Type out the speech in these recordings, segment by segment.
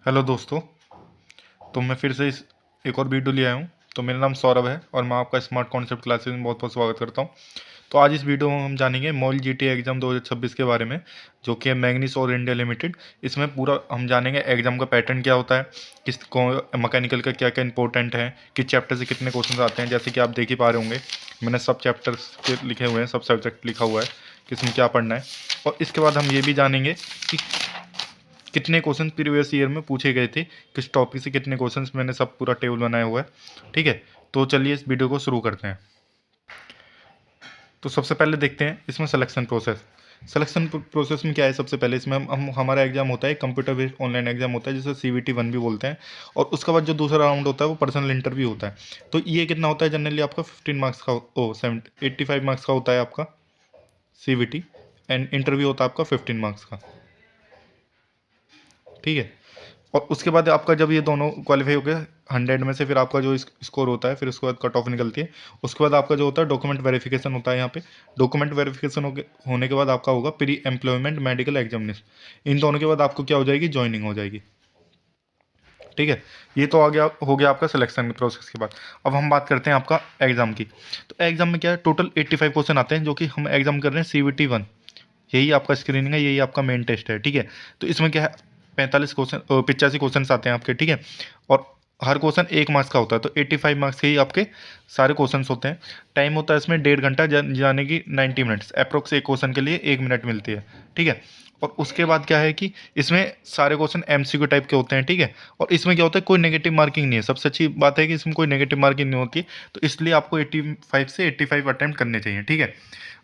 Hello दोस्तों। तो मैं फिर से इस एक और वीडियो ले आया हूँ। तो मेरा नाम सौरभ है और मैं आपका स्मार्ट कॉन्सेप्ट क्लासेस में बहुत बहुत स्वागत करता हूँ। तो आज इस वीडियो में हम जानेंगे मॉल जीटी एग्जाम 2026 के बारे में, जो कि है मैग्नीस और इंडिया लिमिटेड। इसमें पूरा हम जानेंगे एग्जाम का पैटर्न क्या होता है, किस मैकेनिकल का क्या क्या इंपॉर्टेंट है, किस चैप्टर से कितने क्वेश्चन आते हैं। जैसे कि आप देख ही पा रहे होंगे, मैंने सब चैप्टर्स के लिखे हुए हैं, सब सब्जेक्ट लिखा हुआ है किसमें क्या पढ़ना है। और इसके बाद हम ये भी जानेंगे कि कितने क्वेश्चन प्रीवियस ईयर में पूछे गए थे, किस टॉपिक से कितने क्वेश्चंस, मैंने सब पूरा टेबल बनाया हुआ है। ठीक है, तो चलिए इस वीडियो को शुरू करते हैं। तो सबसे पहले देखते हैं इसमें सिलेक्शन प्रोसेस। सिलेक्शन प्रोसेस में क्या है, सबसे पहले इसमें हम हमारा एग्जाम होता है, कंप्यूटर बेस्ड ऑनलाइन एग्जाम होता है, जिसे CVT 1 भी बोलते हैं। और उसके बाद जो दूसरा राउंड होता है वो पर्सनल इंटरव्यू होता है। तो ये कितना होता है, जनरली आपका 15 मार्क्स का 85 मार्क्स का होता है आपका CVT, एंड इंटरव्यू होता है आपका 15 मार्क्स का। ठीक है, और उसके बाद आपका जब ये दोनों क्वालिफाई हो गया 100 में से, फिर आपका जो स्कोर होता है, फिर उसके बाद कट ऑफ निकलती है। उसके बाद आपका जो होता है डॉक्यूमेंट वेरिफिकेशन होता है। यहाँ पे डॉक्यूमेंट वेरिफिकेशन होने के बाद आपका होगा प्री एम्प्लॉयमेंट मेडिकल एग्जामिनेशन। इन दोनों के बाद आपको क्या हो जाएगी, ज्वाइनिंग हो जाएगी। ठीक है, ये तो आ गया, हो गया आपका सिलेक्शन प्रोसेस के बाद। अब हम बात करते हैं आपका एग्जाम की। तो एग्जाम में क्या है, टोटल 85 क्वेश्चन आते हैं, जो कि हम एग्जाम कर रहे हैं CVT 1। यही आपका स्क्रीनिंग है, यही आपका मेन टेस्ट है। ठीक है, तो इसमें क्या है, 85 क्वेश्चन आते हैं आपके। ठीक है, और हर क्वेश्चन 1 मार्क्स का होता है, तो 85 मार्क्स के ही आपके सारे क्वेश्चन होते हैं। टाइम होता है इसमें 1.5 घंटा, जाने की 90 मिनट्स अप्रोक्स। एक क्वेश्चन के लिए 1 मिनट मिलती है। ठीक है, और उसके बाद क्या है कि इसमें सारे क्वेश्चन MCQ टाइप के होते हैं। ठीक है, और इसमें क्या होता है, कोई नेगेटिव मार्किंग नहीं है। सबसे अच्छी बात है कि इसमें कोई नेगेटिव मार्किंग नहीं होती, तो इसलिए आपको 85 से 85 अटैम्प्ट करने चाहिए। ठीक है,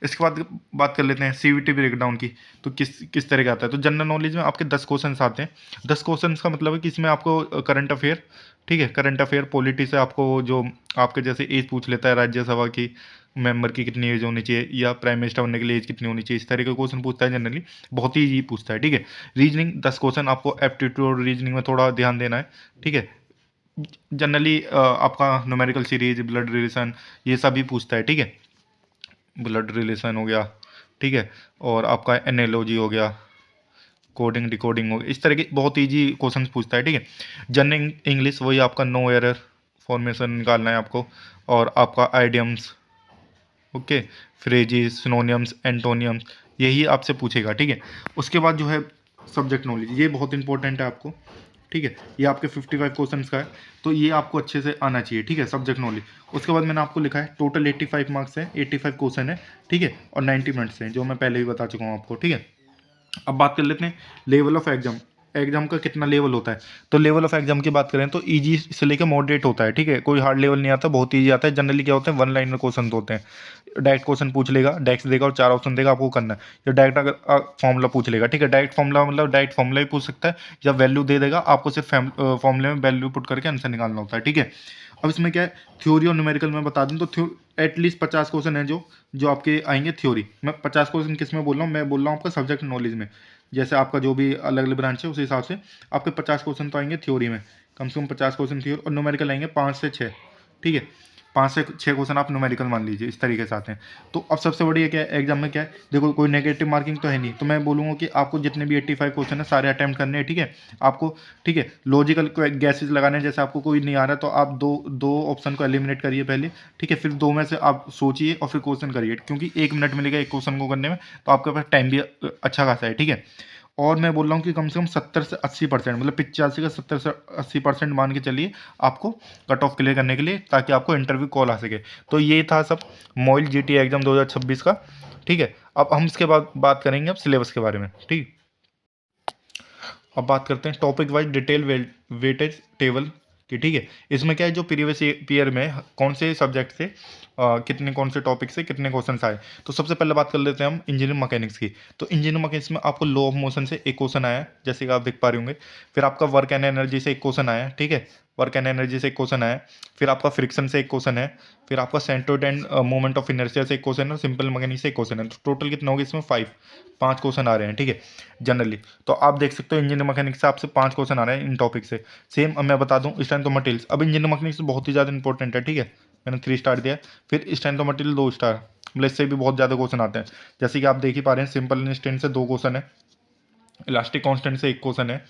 इसके बाद बात कर लेते हैं CVT ब्रेकडाउन की। तो किस किस तरह का आता है, तो जनरल नॉलेज में आपके 10 क्वेश्चन आते हैं। 10 क्वेश्चन का मतलब है कि इसमें आपको करंट अफेयर, ठीक है, करंट अफेयर पॉलिटी से आपको जो आपके जैसे एज पूछ लेता है, राज्यसभा की मेंबर की कितनी एज होनी चाहिए, या प्राइम मिनिस्टर बनने के लिए एज कितनी होनी चाहिए, इस तरह के क्वेश्चन पूछता है जनरली। बहुत ही इजी पूछता है। ठीक है, रीजनिंग 10 क्वेश्चन, आपको एप्टीट्यूड और रीजनिंग में थोड़ा ध्यान देना है। ठीक है, जनरली आपका न्यूमेरिकल सीरीज, ब्लड रिलेशन, ये सब भी पूछता है। ठीक है, ब्लड रिलेशन हो गया, ठीक है, और आपका एनालॉजी हो गया, कोडिंग डिकोडिंग हो गया, इस तरह के बहुत इजी क्वेश्चन पूछता है। ठीक है, जनरल इंग्लिश वही आपका नो एरर फॉर्मेशन निकालना है आपको, और आपका आइडियम्स, ओके, फ्रेजेस, सिनोनियम्स, एंटोनियम्स, यही आपसे पूछेगा। ठीक है, उसके बाद जो है सब्जेक्ट नॉलेज, ये बहुत इंपॉर्टेंट है आपको। ठीक है, ये आपके 55 क्वेश्चन का है, तो ये आपको अच्छे से आना चाहिए। ठीक है, सब्जेक्ट नॉलेज। उसके बाद मैंने आपको लिखा है टोटल 85 मार्क्स है, 85 क्वेश्चन है। ठीक है, और 90 मिनट्स हैं, जो मैं पहले ही बता चुका हूँ आपको। ठीक है, अब बात कर लेते हैं लेवल ऑफ एग्जाम। एग्जाम का कितना लेवल होता है, तो लेवल ऑफ एग्जाम की बात करें तो इजी से लेकर मॉडरेट होता है। ठीक है, कोई हार्ड लेवल नहीं आता, बहुत इजी आता है। जनरली क्या होता है, 1 लाइनर क्वेश्चन होते हैं। डायरेक्ट क्वेश्चन पूछ लेगा, डायरेक्ट देगा और 4 ऑप्शन देगा, आपको करना है। या डायरेक्ट अगर फॉर्मूला पूछ लेगा, ठीक है, डायरेक्ट फॉर्मूला मतलब डायरेक्ट फॉर्मूला ही पूछ सकता है, या वैल्यू दे देगा, आपको सिर्फ फॉर्मूले में वैल्यू पुट करके आंसर निकालना होता है। ठीक है, अब इसमें क्या है, थ्योरी और न्यूमेरिकल में बता दूं तो एटलीस्ट 50 क्वेश्चन है जो जो आपके आएंगे थ्योरी में। 50 क्वेश्चन किस में बोल रहा हूँ, मैं बोल रहा हूँ आपका सब्जेक्ट नॉलेज में। जैसे आपका जो भी अलग अलग ब्रांच है, उस हिसाब से आपके 50 क्वेश्चन तो आएंगे थ्योरी में, कम से कम 50 क्वेश्चन थ्योरी, और न्यूमेरिकल आएंगे 5 से 6। ठीक है, 5 से 6 क्वेश्चन आप न्यूमेरिकल मान लीजिए, इस तरीके से आते हैं। तो अब सबसे बढ़िया क्या है एग्जाम में, क्या है, देखो कोई नेगेटिव मार्किंग तो है नहीं, तो मैं बोलूँगा कि आपको जितने भी 85 क्वेश्चन है सारे अटैम्प्ट करने हैं। ठीक है, आपको, ठीक है, लॉजिकल गैसेज लगाने हैं। जैसे आपको कोई नहीं आ रहा तो आप दो दो ऑप्शन को एलिमिनेट करिए पहले। ठीक है, फिर दो में से आप सोचिए और फिर क्वेश्चन करिए, क्योंकि 1 मिनट मिलेगा एक क्वेश्चन को करने में, तो आपके पास टाइम भी अच्छा खासा है। ठीक है, और मैं बोल रहा हूँ कि कम से कम 70 से 80%, मतलब 85 का 70 से 80% मान के चलिए आपको कट ऑफ क्लियर करने के लिए, ताकि आपको इंटरव्यू कॉल आ सके। तो ये था सब मॉइल जीटी एग्जाम 2026 का। ठीक है, अब हम इसके बाद बात करेंगे अब सिलेबस के बारे में। ठीक, अब बात करते हैं topic wise detail weightage table की। ठीक है, इसमें क्या है, जो प्रीवियस ईयर में कौन से सब्जेक्ट से कितने, कौन से टॉपिक से कितने क्वेश्चन आए। तो सबसे पहले बात कर लेते हैं हम इंजीनियरिंग मैकेनिक्स की। तो इंजीनियरिंग मैकेनिक्स में आपको लॉ ऑफ मोशन से एक क्वेश्चन आया है, जैसे कि आप देख पा रहे होंगे। फिर आपका वर्क एंड एनर्जी से एक क्वेश्चन आया है। ठीक है, वर्क एंड एनर्जी से एक क्वेश्चन आया है। फिर आपका फ्रिक्शन से एक क्वेश्चन है। फिर आपका centroid end moment of inertia से एक क्वेश्चन है, और सिंपल मैकेनिक्स से एक क्वेश्चन है। तो टोटल कितना होगा इसमें, 5 क्वेश्चन आ रहे हैं। ठीक है, जनरली तो आप देख सकते हो इंजीनियरिंग मैकेनिक्स से आपसे 5 क्वेश्चन आ रहे हैं इन टॉपिक से। सेम अब मैं बता दूं स्ट्रेंथ ऑफ मटेरियल्स। अब इंजीनियरिंग मैकेनिक्स बहुत ही ज़्यादा इंपॉर्टेंट है। ठीक है, मैंने 3 स्टार दिया है। फिर स्ट्रेंथ ऑफ मटेरियल 2 स्टार, मतलब इससे भी बहुत ज़्यादा क्वेश्चन आते हैं। जैसे कि आप देख ही पा रहे हैं, सिंपल इंस्टेंट से 2 क्वेश्चन है, इलास्टिक कांस्टेंट से एक क्वेश्चन है,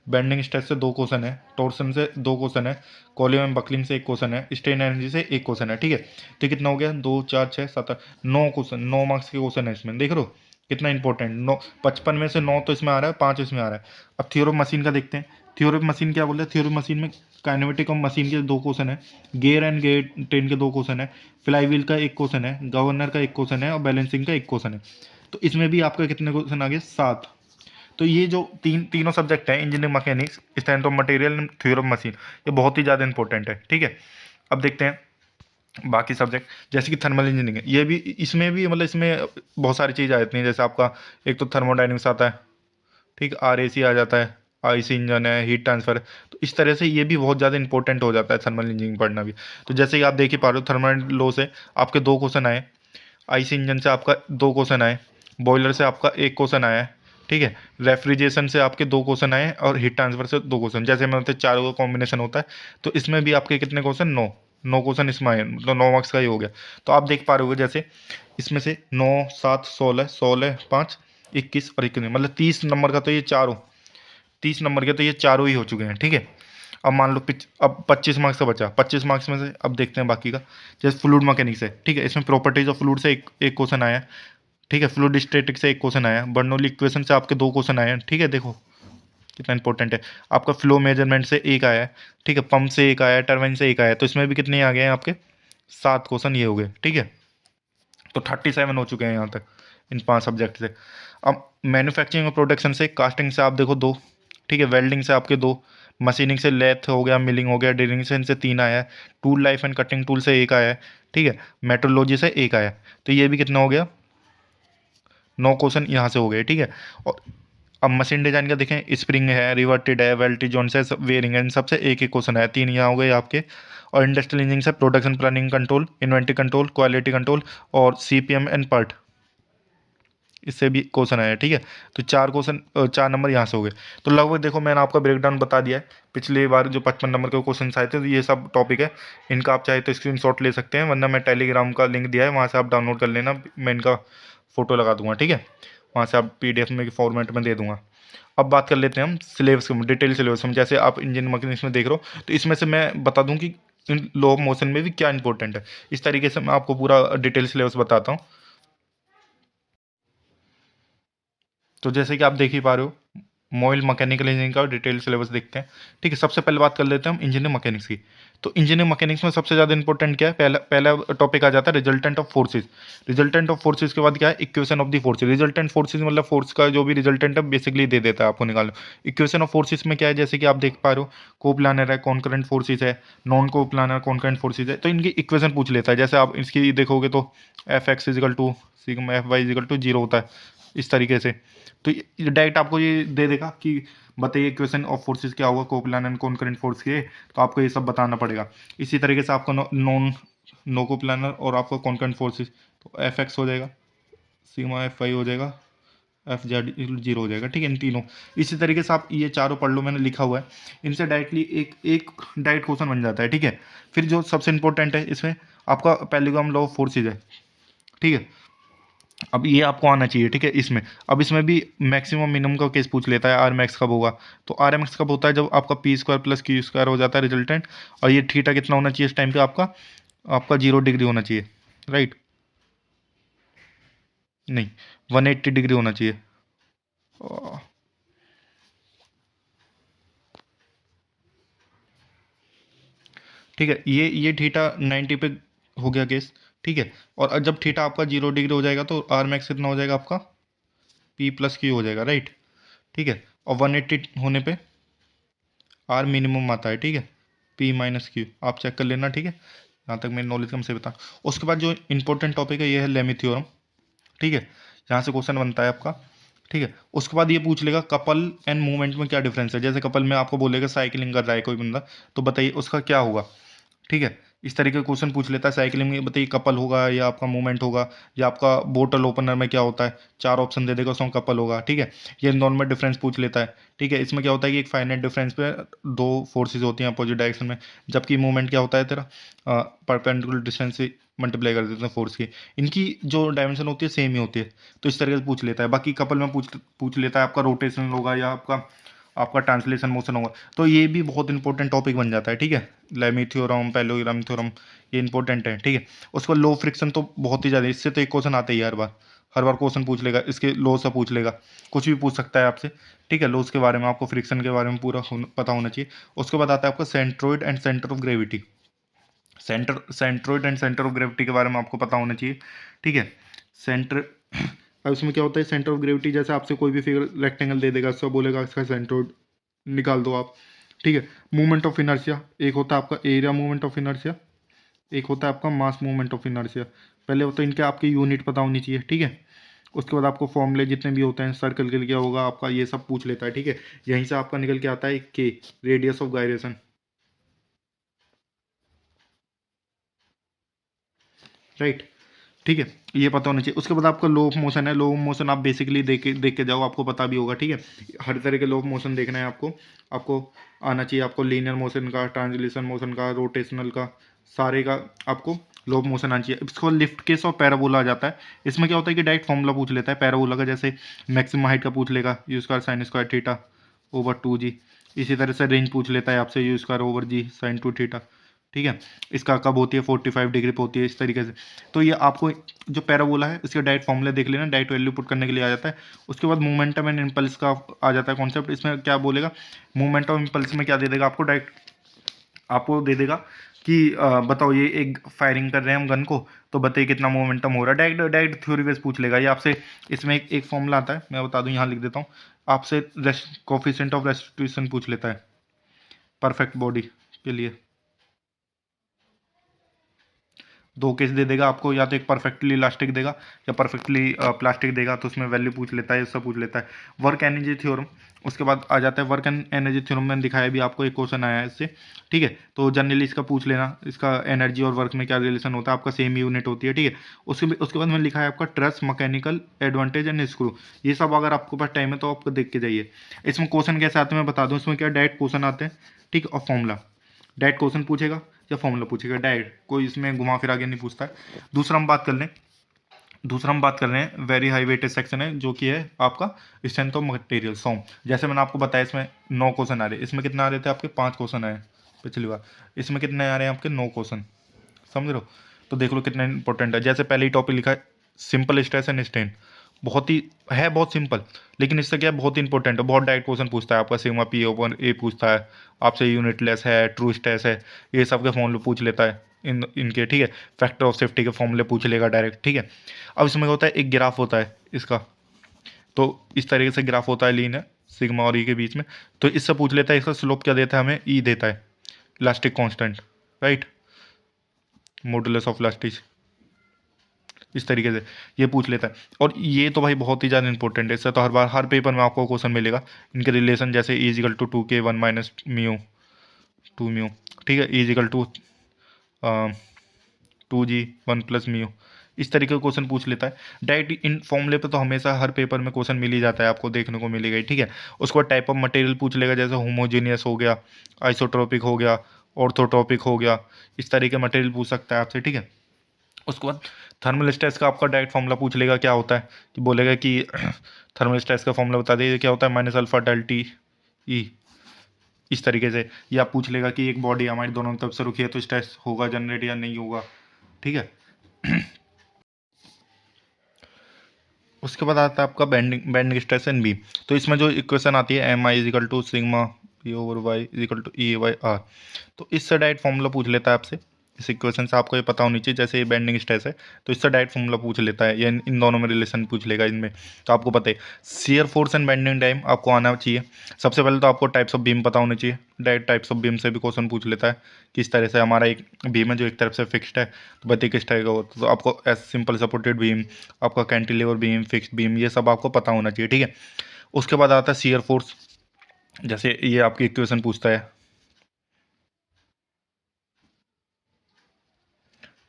बेंडिंग स्ट्रेस से 2 क्वेश्चन है, टॉर्सन से 2 क्वेश्चन है, कॉलिंग एंड बकलिंग से 1 क्वेश्चन है, स्ट्रेन एनर्जी से 1 क्वेश्चन है, ठीक है। तो कितना हो गया, 2 4 6 7 8 9 क्वेश्चन, 9 मार्क्स के क्वेश्चन है इसमें, देख रहे हो कितना इंपॉर्टेंट। 9 55 में से 9 तो इसमें आ रहा है, 5 इसमें आ रहा है। अब थ्योरी ऑफ मशीन का देखते हैं। थ्योरी ऑफ मशीन क्या बोल रहे हैं, थ्योरी ऑफ मशीन में काइनेमेटिक ऑफ मशीन के 2 क्वेश्चन है, गियर एंड गियर ट्रेन के 2 क्वेश्चन है, फ्लाई व्हील का 1 क्वेश्चन है, गवर्नर का 1 क्वेश्चन है और बैलेंसिंग का 1 क्वेश्चन है। तो इसमें भी आपका कितने क्वेश्चन आ गए, 7। तो ये जो तीनों सब्जेक्ट हैं, engineering mechanics, strength of material, theory of machine, ये बहुत ही ज़्यादा इंपॉर्टेंट है, ठीक है। अब देखते हैं बाकी सब्जेक्ट, जैसे कि थर्मल इंजीनियरिंग है, ये भी इसमें भी मतलब इसमें बहुत सारी चीज़ आ जाती हैं। जैसे आपका एक तो थर्मोडाइनमिक्स आता है, ठीक, RAC आ जाता है, IC इंजन है, हीट ट्रांसफर। तो इस तरह से ये भी बहुत ज़्यादा इंपॉर्टेंट हो जाता है थर्मल इंजीनियरिंग पढ़ना भी। तो जैसे कि आप देख ही पा रहे हो, थर्मल लॉ से आपके 2 क्वेश्चन आए, IC इंजन से आपका 2 क्वेश्चन आए, बॉयलर से आपका 1 क्वेश्चन आया है, ठीक है। रेफ्रिजरेशन से आपके 2 क्वेश्चन आए और हीट ट्रांसफर से 2 क्वेश्चन, जैसे मैं बोलते 4 का कॉम्बिनेशन होता है। तो इसमें भी आपके कितने क्वेश्चन, 9 क्वेश्चन इसमें आए, मतलब 9 मार्क्स का ही हो गया। तो आप देख पा रहे हो जैसे इसमें से 9 7 16 16 5 21 और 21, मतलब 30 नंबर का तो ये चारों, 30 नंबर के तो ये चारों ही हो चुके हैं, ठीक है। अब मान लो अब 25 मार्क्स का बचा, 25 मार्क्स में से अब देखते हैं बाकी का। जैसे फ्लूइड मैकेनिक्स है, ठीक है, इसमें प्रॉपर्टीज ऑफ फ्लूइड से एक क्वेश्चन आया है, ठीक है। फ्लूइड स्टैटिक्स से 1 क्वेश्चन आया, बर्नौली इक्वेशन से आपके 2 क्वेश्चन आए हैं, ठीक है। देखो कितना इंपॉर्टेंट है। आपका फ्लो मेजरमेंट से 1 आया है, ठीक है, पंप से 1 आया है, टर्बाइन से 1 आया है। तो इसमें भी कितने आ गए हैं आपके, 7 क्वेश्चन ये हो गए, ठीक है। तो 37 हो चुके हैं यहाँ तक इन 5 सब्जेक्ट से। अब मैन्युफैक्चरिंग और प्रोडक्शन से, कास्टिंग से आप देखो 2, ठीक है, वेल्डिंग से आपके 2, मशीनिंग से लेथ हो गया, मिलिंग हो गया, ड्रिलिंग से इनसे 3 आया है, tool life and cutting tool से 1 आया है, ठीक है, मेट्रोलॉजी से 1 आया है। तो ये भी कितना हो गया, 9 क्वेश्चन यहाँ से हो गए, ठीक है। और अब मशीन डिजाइन का देखें, स्प्रिंग है, रिवर्टेड है, वेल्टी जॉइंट्स है, वेयरिंग है, इन सबसे एक क्वेश्चन है, 3 यहाँ हो गए आपके। और इंडस्ट्रियल इंजीनियरिंग से production planning control, inventory control, quality control और CPM एंड पार्ट, इससे भी क्वेश्चन आया, ठीक है। तो 4 क्वेश्चन, 4 नंबर यहाँ से हो गए। तो लगभग देखो मैंने आपका ब्रेकडाउन बता दिया है। पिछली बार जो 55 नंबर के क्वेश्चन आए थे, तो ये सब टॉपिक है। इनका आप चाहे तो स्क्रीनशॉट ले सकते हैं, वरना मैं टेलीग्राम का लिंक दिया है, वहाँ से आप डाउनलोड कर लेना, मैं इनका फोटो लगा दूंगा, ठीक है। वहाँ से आप PDF में फॉर्मेट में दे दूंगा। अब बात कर लेते हैं हम सिलेबस में, डिटेल सिलेबस में। जैसे आप इंजीनियरिंग मैकेनिक्स में देख रहे हो, तो इसमें से मैं बता दूं कि इन लॉ ऑफ मोशन में भी क्या इंपॉर्टेंट है। इस तरीके से मैं आपको पूरा डिटेल सिलेबस बताता हूँ। तो जैसे कि आप देख ही पा रहे हो, मोबाइल मैकेनिकल इंजीनियरिंग का डिटेल सिलेबस देखते हैं, ठीक है। सबसे पहले बात कर लेते हैं हम इंजीनियरिंग मैकेनिक्स की। तो इंजीनियरिंग मैकेनिक्स में सबसे ज़्यादा इंपॉर्टेंट क्या है, पहला पहला टॉपिक आ जाता है resultant of forces. Resultant of forces के बाद क्या है, equation of the forces. Resultant forces मतलब फोर्स का जो भी रिजल्टेंट है बेसिकली दे देता है आपको निकालना। इक्वेशन ऑफ फोर्सेज में क्या है, जैसे कि आप देख पा रहे हो, कोप्लानर है, कॉन्करेंट फोर्सेज है, नॉन कोप्लानर कॉन्करेंट फोर्सेज है। तो इनकी इक्वेशन पूछ लेता है। जैसे आप इसकी देखोगे तो Fx is equal to sigma Fy is equal to 0 होता है, इस तरीके से। तो ये डायरेक्ट आपको ये दे देगा कि बताइए इक्वेशन ऑफ फोर्सेस क्या होगा कोप्लानर एंड कॉन्करेंट फोर्स के, तो आपको ये सब बताना पड़ेगा। इसी तरीके से आपका नॉन नो कोप्लानर और आपका कॉन्करेंट फोर्सेस, तो Fx हो जाएगा, सिग्मा Fy हो जाएगा, Fz 0 हो जाएगा, ठीक है, इन तीनों। इसी तरीके से आप ये चारों पढ़ लो, मैंने लिखा हुआ है। इनसे डायरेक्टली एक एक डायरेक्ट क्वेश्चन बन जाता है, ठीक है। फिर जो सबसे इंपॉर्टेंट है इसमें आपका पैरेललोग्राम लॉ ऑफ फोर्सेज है, ठीक है। अब ये आपको आना चाहिए, ठीक है। इसमें अब इसमें भी मैक्सिमम मिनिमम का केस पूछ लेता है, आर मैक्स कब होगा। तो आर मैक्स कब होता है, जब आपका P² प्लस Q² हो जाता है रिजल्टेंट, और ये थीटा कितना होना चाहिए इस टाइम पे, आपका आपका 0 डिग्री होना चाहिए, राइट, नहीं 180 डिग्री होना चाहिए। ठीक है, ये थीटा 90 पे हो गया केस, ठीक है। और जब थीटा आपका 0 डिग्री हो जाएगा तो आर मैक्स कितना हो जाएगा आपका, P+Q हो जाएगा, राइट, ठीक है। और 180 होने पे आर मिनिमम आता है, ठीक है, P-Q, आप चेक कर लेना, ठीक है। यहाँ तक मेरी नॉलेज कम से बता। उसके बाद जो इंपॉर्टेंट टॉपिक है ये है लेमी थ्योरम, ठीक है। यहाँ से क्वेश्चन बनता है आपका, ठीक है। उसके बाद ये पूछ लेगा कपल एंड मूवमेंट में क्या डिफरेंस है। जैसे कपल में आपको बोलेगा साइकिलिंग कर रहा है कोई बंदा, तो बताइए उसका क्या होगा, ठीक है। इस तरीके का क्वेश्चन पूछ लेता है। साइकिलिंग में बताइए कपल होगा या आपका मूवमेंट होगा, या आपका बोतल ओपनर में क्या होता है, 4 ऑप्शन दे देगा, उसमें कपल होगा, ठीक है। ये इन दोनों में डिफरेंस पूछ लेता है, ठीक है। इसमें क्या होता है कि एक फाइनाइट डिफरेंस पे दो फोर्सेज होती हैं अपोजिट डायरेक्शन में, जबकि मूवमेंट क्या होता है तेरा, परपेंडिकुलर डिस्टेंस से मल्टीप्लाई कर देते हैं फोर्स की, इनकी जो डायमेंशन होती है सेम ही होती है। तो इस तरीके से पूछ लेता है। बाकी कपल में पूछ लेता है आपका रोटेशन होगा या आपका आपका ट्रांसलेशन मोशन होगा। तो ये भी बहुत इंपॉर्टेंट टॉपिक बन जाता है, ठीक है। लेमी थ्योरम, पैरेललोग्राम थ्योरम, ये इंपॉर्टेंट है, ठीक है। उसको लो फ्रिक्शन तो बहुत ही ज़्यादा, इससे तो एक क्वेश्चन आता ही है हर बार क्वेश्चन पूछ लेगा, इसके लो से पूछ लेगा, कुछ भी पूछ सकता है आपसे, ठीक है। लोस के बारे में, आपको फ्रिक्शन के बारे में पूरा पता होना चाहिए। उसके बाद आता है आपका centroid and centre of gravity. Centroid and centre of gravity के बारे में आपको पता होना चाहिए, ठीक है। सेंटर अब इसमें क्या होता है, सेंटर ऑफ ग्रेविटी जैसे आपसे कोई भी फिगर रेक्टेंगल दे देगा, उसका बोलेगा इसका सेंट्रोइड निकाल दो आप, ठीक है। मूवमेंट ऑफ इनर्शिया, एक होता है आपका एरिया मूवमेंट ऑफ इनर्शिया, एक होता है आपका मास मूवमेंट ऑफ इनर्शिया। पहले होता है इनके आपकी यूनिट पता होनी चाहिए, ठीक है। उसके बाद आपको फॉर्मूले जितने भी होते हैं, सर्कल के लिए क्या होगा आपका, ये सब पूछ लेता है, ठीक है। यहीं से आपका निकल के आता है के, रेडियस ऑफ गायरेशन, राइट, ठीक है। ये पता होना चाहिए। उसके बाद आपका लो ऑफ मोशन है। लो ऑफ मोशन आप बेसिकली देख के जाओ, आपको पता भी होगा, ठीक है। हर तरह के लो ऑफ मोशन देखना है आपको, आपको आना चाहिए। आपको लीनियर मोशन का, ट्रांसलेशन मोशन का, रोटेशनल का, सारे का आपको लो ऑफ मोशन आना चाहिए। इसको लिफ्ट केस और पैराबोला आ जाता है। इसमें क्या होता है कि डायरेक्ट फॉर्मूला पूछ लेता है पैराबोला का, जैसे मैक्सिमम हाइट का पूछ लेगा, u square sine square theta over 2g। इसी तरह से रेंज पूछ लेता है आपसे, u square over g sine 2 theta, ठीक है। इसका कब होती है, 45 डिग्री पे होती है, इस तरीके से। तो ये आपको जो पैराबोला है इसके डायरेक्ट फॉर्मूले देख लेना, डायरेक्ट वैल्यू पुट करने के लिए आ जाता है। उसके बाद मोमेंटम एंड इम्पल्स का आ जाता है कॉन्सेप्ट। इसमें क्या बोलेगा, मोमेंटम इम्पल्स में क्या दे देगा आपको, डायरेक्ट आपको दे देगा कि बताओ ये एक फायरिंग कर रहे हैं हम गन को, तो बताइए कितना मोमेंटम हो रहा है। डायरेक्ट डायरेक्ट थ्योरी बेस पूछ लेगा ये आपसे। इसमें एक फॉर्मूला आता है, मैं बता दूं, यहाँ लिख देता हूँ आपसे। कोफिशिएंट ऑफ रेस्टिट्यूशन पूछ लेता है परफेक्ट बॉडी के लिए। दो केस दे देगा आपको, या तो एक परफेक्टली इलास्टिक देगा या परफेक्टली प्लास्टिक देगा, तो उसमें वैल्यू पूछ लेता है, ये सब पूछ लेता है। वर्क एनर्जी थ्योरम, उसके बाद आ जाता है वर्क एंड एनर्जी थ्योरम। मैंने दिखाया भी आपको, एक क्वेश्चन आया है इससे, ठीक है। तो जनरली इसका पूछ लेना, इसका एनर्जी और वर्क में क्या रिलेशन होता है, आपका सेम यूनिट होती है, ठीक है। उसके बाद मैंने लिखा है आपका truss, mechanical advantage and screw. ये सब अगर आपके पास टाइम है तो आपको देख के जाइए। इसमें क्वेश्चन कैसे आते हैं मैं बता दूँ। इसमें क्या डायरेक्ट क्वेश्चन आते हैं, ठीक, और फॉर्मूला। डायरेक्ट क्वेश्चन पूछेगा या फॉर्मूला पूछेगा, डायरेक्ट, कोई इसमें घुमा फिरा के नहीं पूछता है। दूसरा हम बात कर रहे हैं वेरी हाई वेटेज सेक्शन है, जो कि है आपका स्ट्रेंथ ऑफ मटेरियल, सॉम। जैसे मैंने आपको बताया इसमें 9 क्वेश्चन आ रहे हैं, इसमें कितना आ रहे थे आपके 5 क्वेश्चन आए पिछली बार, इसमें कितने आ रहे हैं आपके 9 क्वेश्चन, समझ रहे हो। तो देख लो कितना इंपॉर्टेंट है। जैसे पहले ही टॉपिक लिखा है सिंपल स्ट्रेस एंड स्ट्रेन, बहुत ही है, बहुत सिंपल, लेकिन इससे क्या है, बहुत इंपॉर्टेंट है। बहुत डायरेक्ट क्वेश्चन पूछता है आपका, सिग्मा पी ओपन ए पूछता है आपसे, यूनिटलेस है, ट्रू स्ट्रेस है, ये सब के फॉर्मूले पूछ लेता है इनके, ठीक है। फैक्टर ऑफ सेफ्टी के फॉर्मूले पूछ लेगा डायरेक्ट, ठीक है। अब इसमें क्या होता है, एक ग्राफ होता है इसका, तो इस तरीके से ग्राफ होता है लीन है सिग्मा और ई के बीच में। तो इससे पूछ लेता है इसका स्लोप क्या देता है हमें, ई देता है, elastic constant, right, modulus of elastic, इस तरीके से ये पूछ लेता है। और ये तो भाई बहुत ही ज़्यादा इंपॉर्टेंट है, इससे तो हर बार हर पेपर में आपको क्वेश्चन मिलेगा। इनके रिलेशन जैसे is equal to 2k 1 minus mu 2 mu, ठीक है, इजिकल टू 2g 1 + म्यू, इस तरीके का क्वेश्चन पूछ लेता है। डायरेक्ट इन फॉर्मूले पे तो हमेशा हर पेपर में क्वेश्चन मिल ही जाता है, आपको देखने को मिलेगा ही, ठीक है। उसको टाइप ऑफ मटेरियल पूछ लेगा, जैसे होमोजीनियस हो गया, आइसोट्रोपिक हो गया, ऑर्थोट्रोपिक हो गया, इस तरीके मटेरियल पूछ सकता है आपसे, ठीक है। उसके बाद थर्मल स्ट्रेस का आपका डायरेक्ट फॉर्मूला पूछ लेगा, क्या होता है, कि बोलेगा कि थर्मल स्ट्रेस का फॉर्मूला बता दीजिए क्या होता है, माइनस अल्फा डेल्टी ई, इस तरीके से। या पूछ लेगा कि एक बॉडी हमारी दोनों तरफ से रुकी है तो स्ट्रेस होगा जनरेट या नहीं होगा, ठीक है। उसके बाद आता है आपका बेंडिंग स्ट्रेस एंड बी। तो इसमें जो इक्वेशन आती है M I is equal to sigma P over Y is equal to E Y R, तो इससे डायरेक्ट फॉर्मूला पूछ लेता है आपसे। इस इक्वेशन से आपको ये पता होनी चाहिए, जैसे ये बेंडिंग स्ट्रेस है तो इससे डायरेक्ट फॉर्मूला पूछ लेता है, या इन दोनों में रिलेशन पूछ लेगा इनमें। तो आपको पता है shear force and bending time आपको आना चाहिए। सबसे पहले तो आपको टाइप्स ऑफ बीम पता होने चाहिए, डायरेक्ट टाइप्स ऑफ बीम से भी क्वेश्चन पूछ लेता है। किस तरह से हमारा एक बीम है जो एक तरफ से फिक्स्ड है, तो बताइए किस तरह का होता है। तो आपको एस सिंपल सपोर्टेड बीम, आपका कैंटिलीवर बीम, फिक्स्ड बीम, ये सब आपको पता होना चाहिए, ठीक है। उसके बाद आता है शियर फोर्स, जैसे ये आपकी इक्वेशन पूछता है,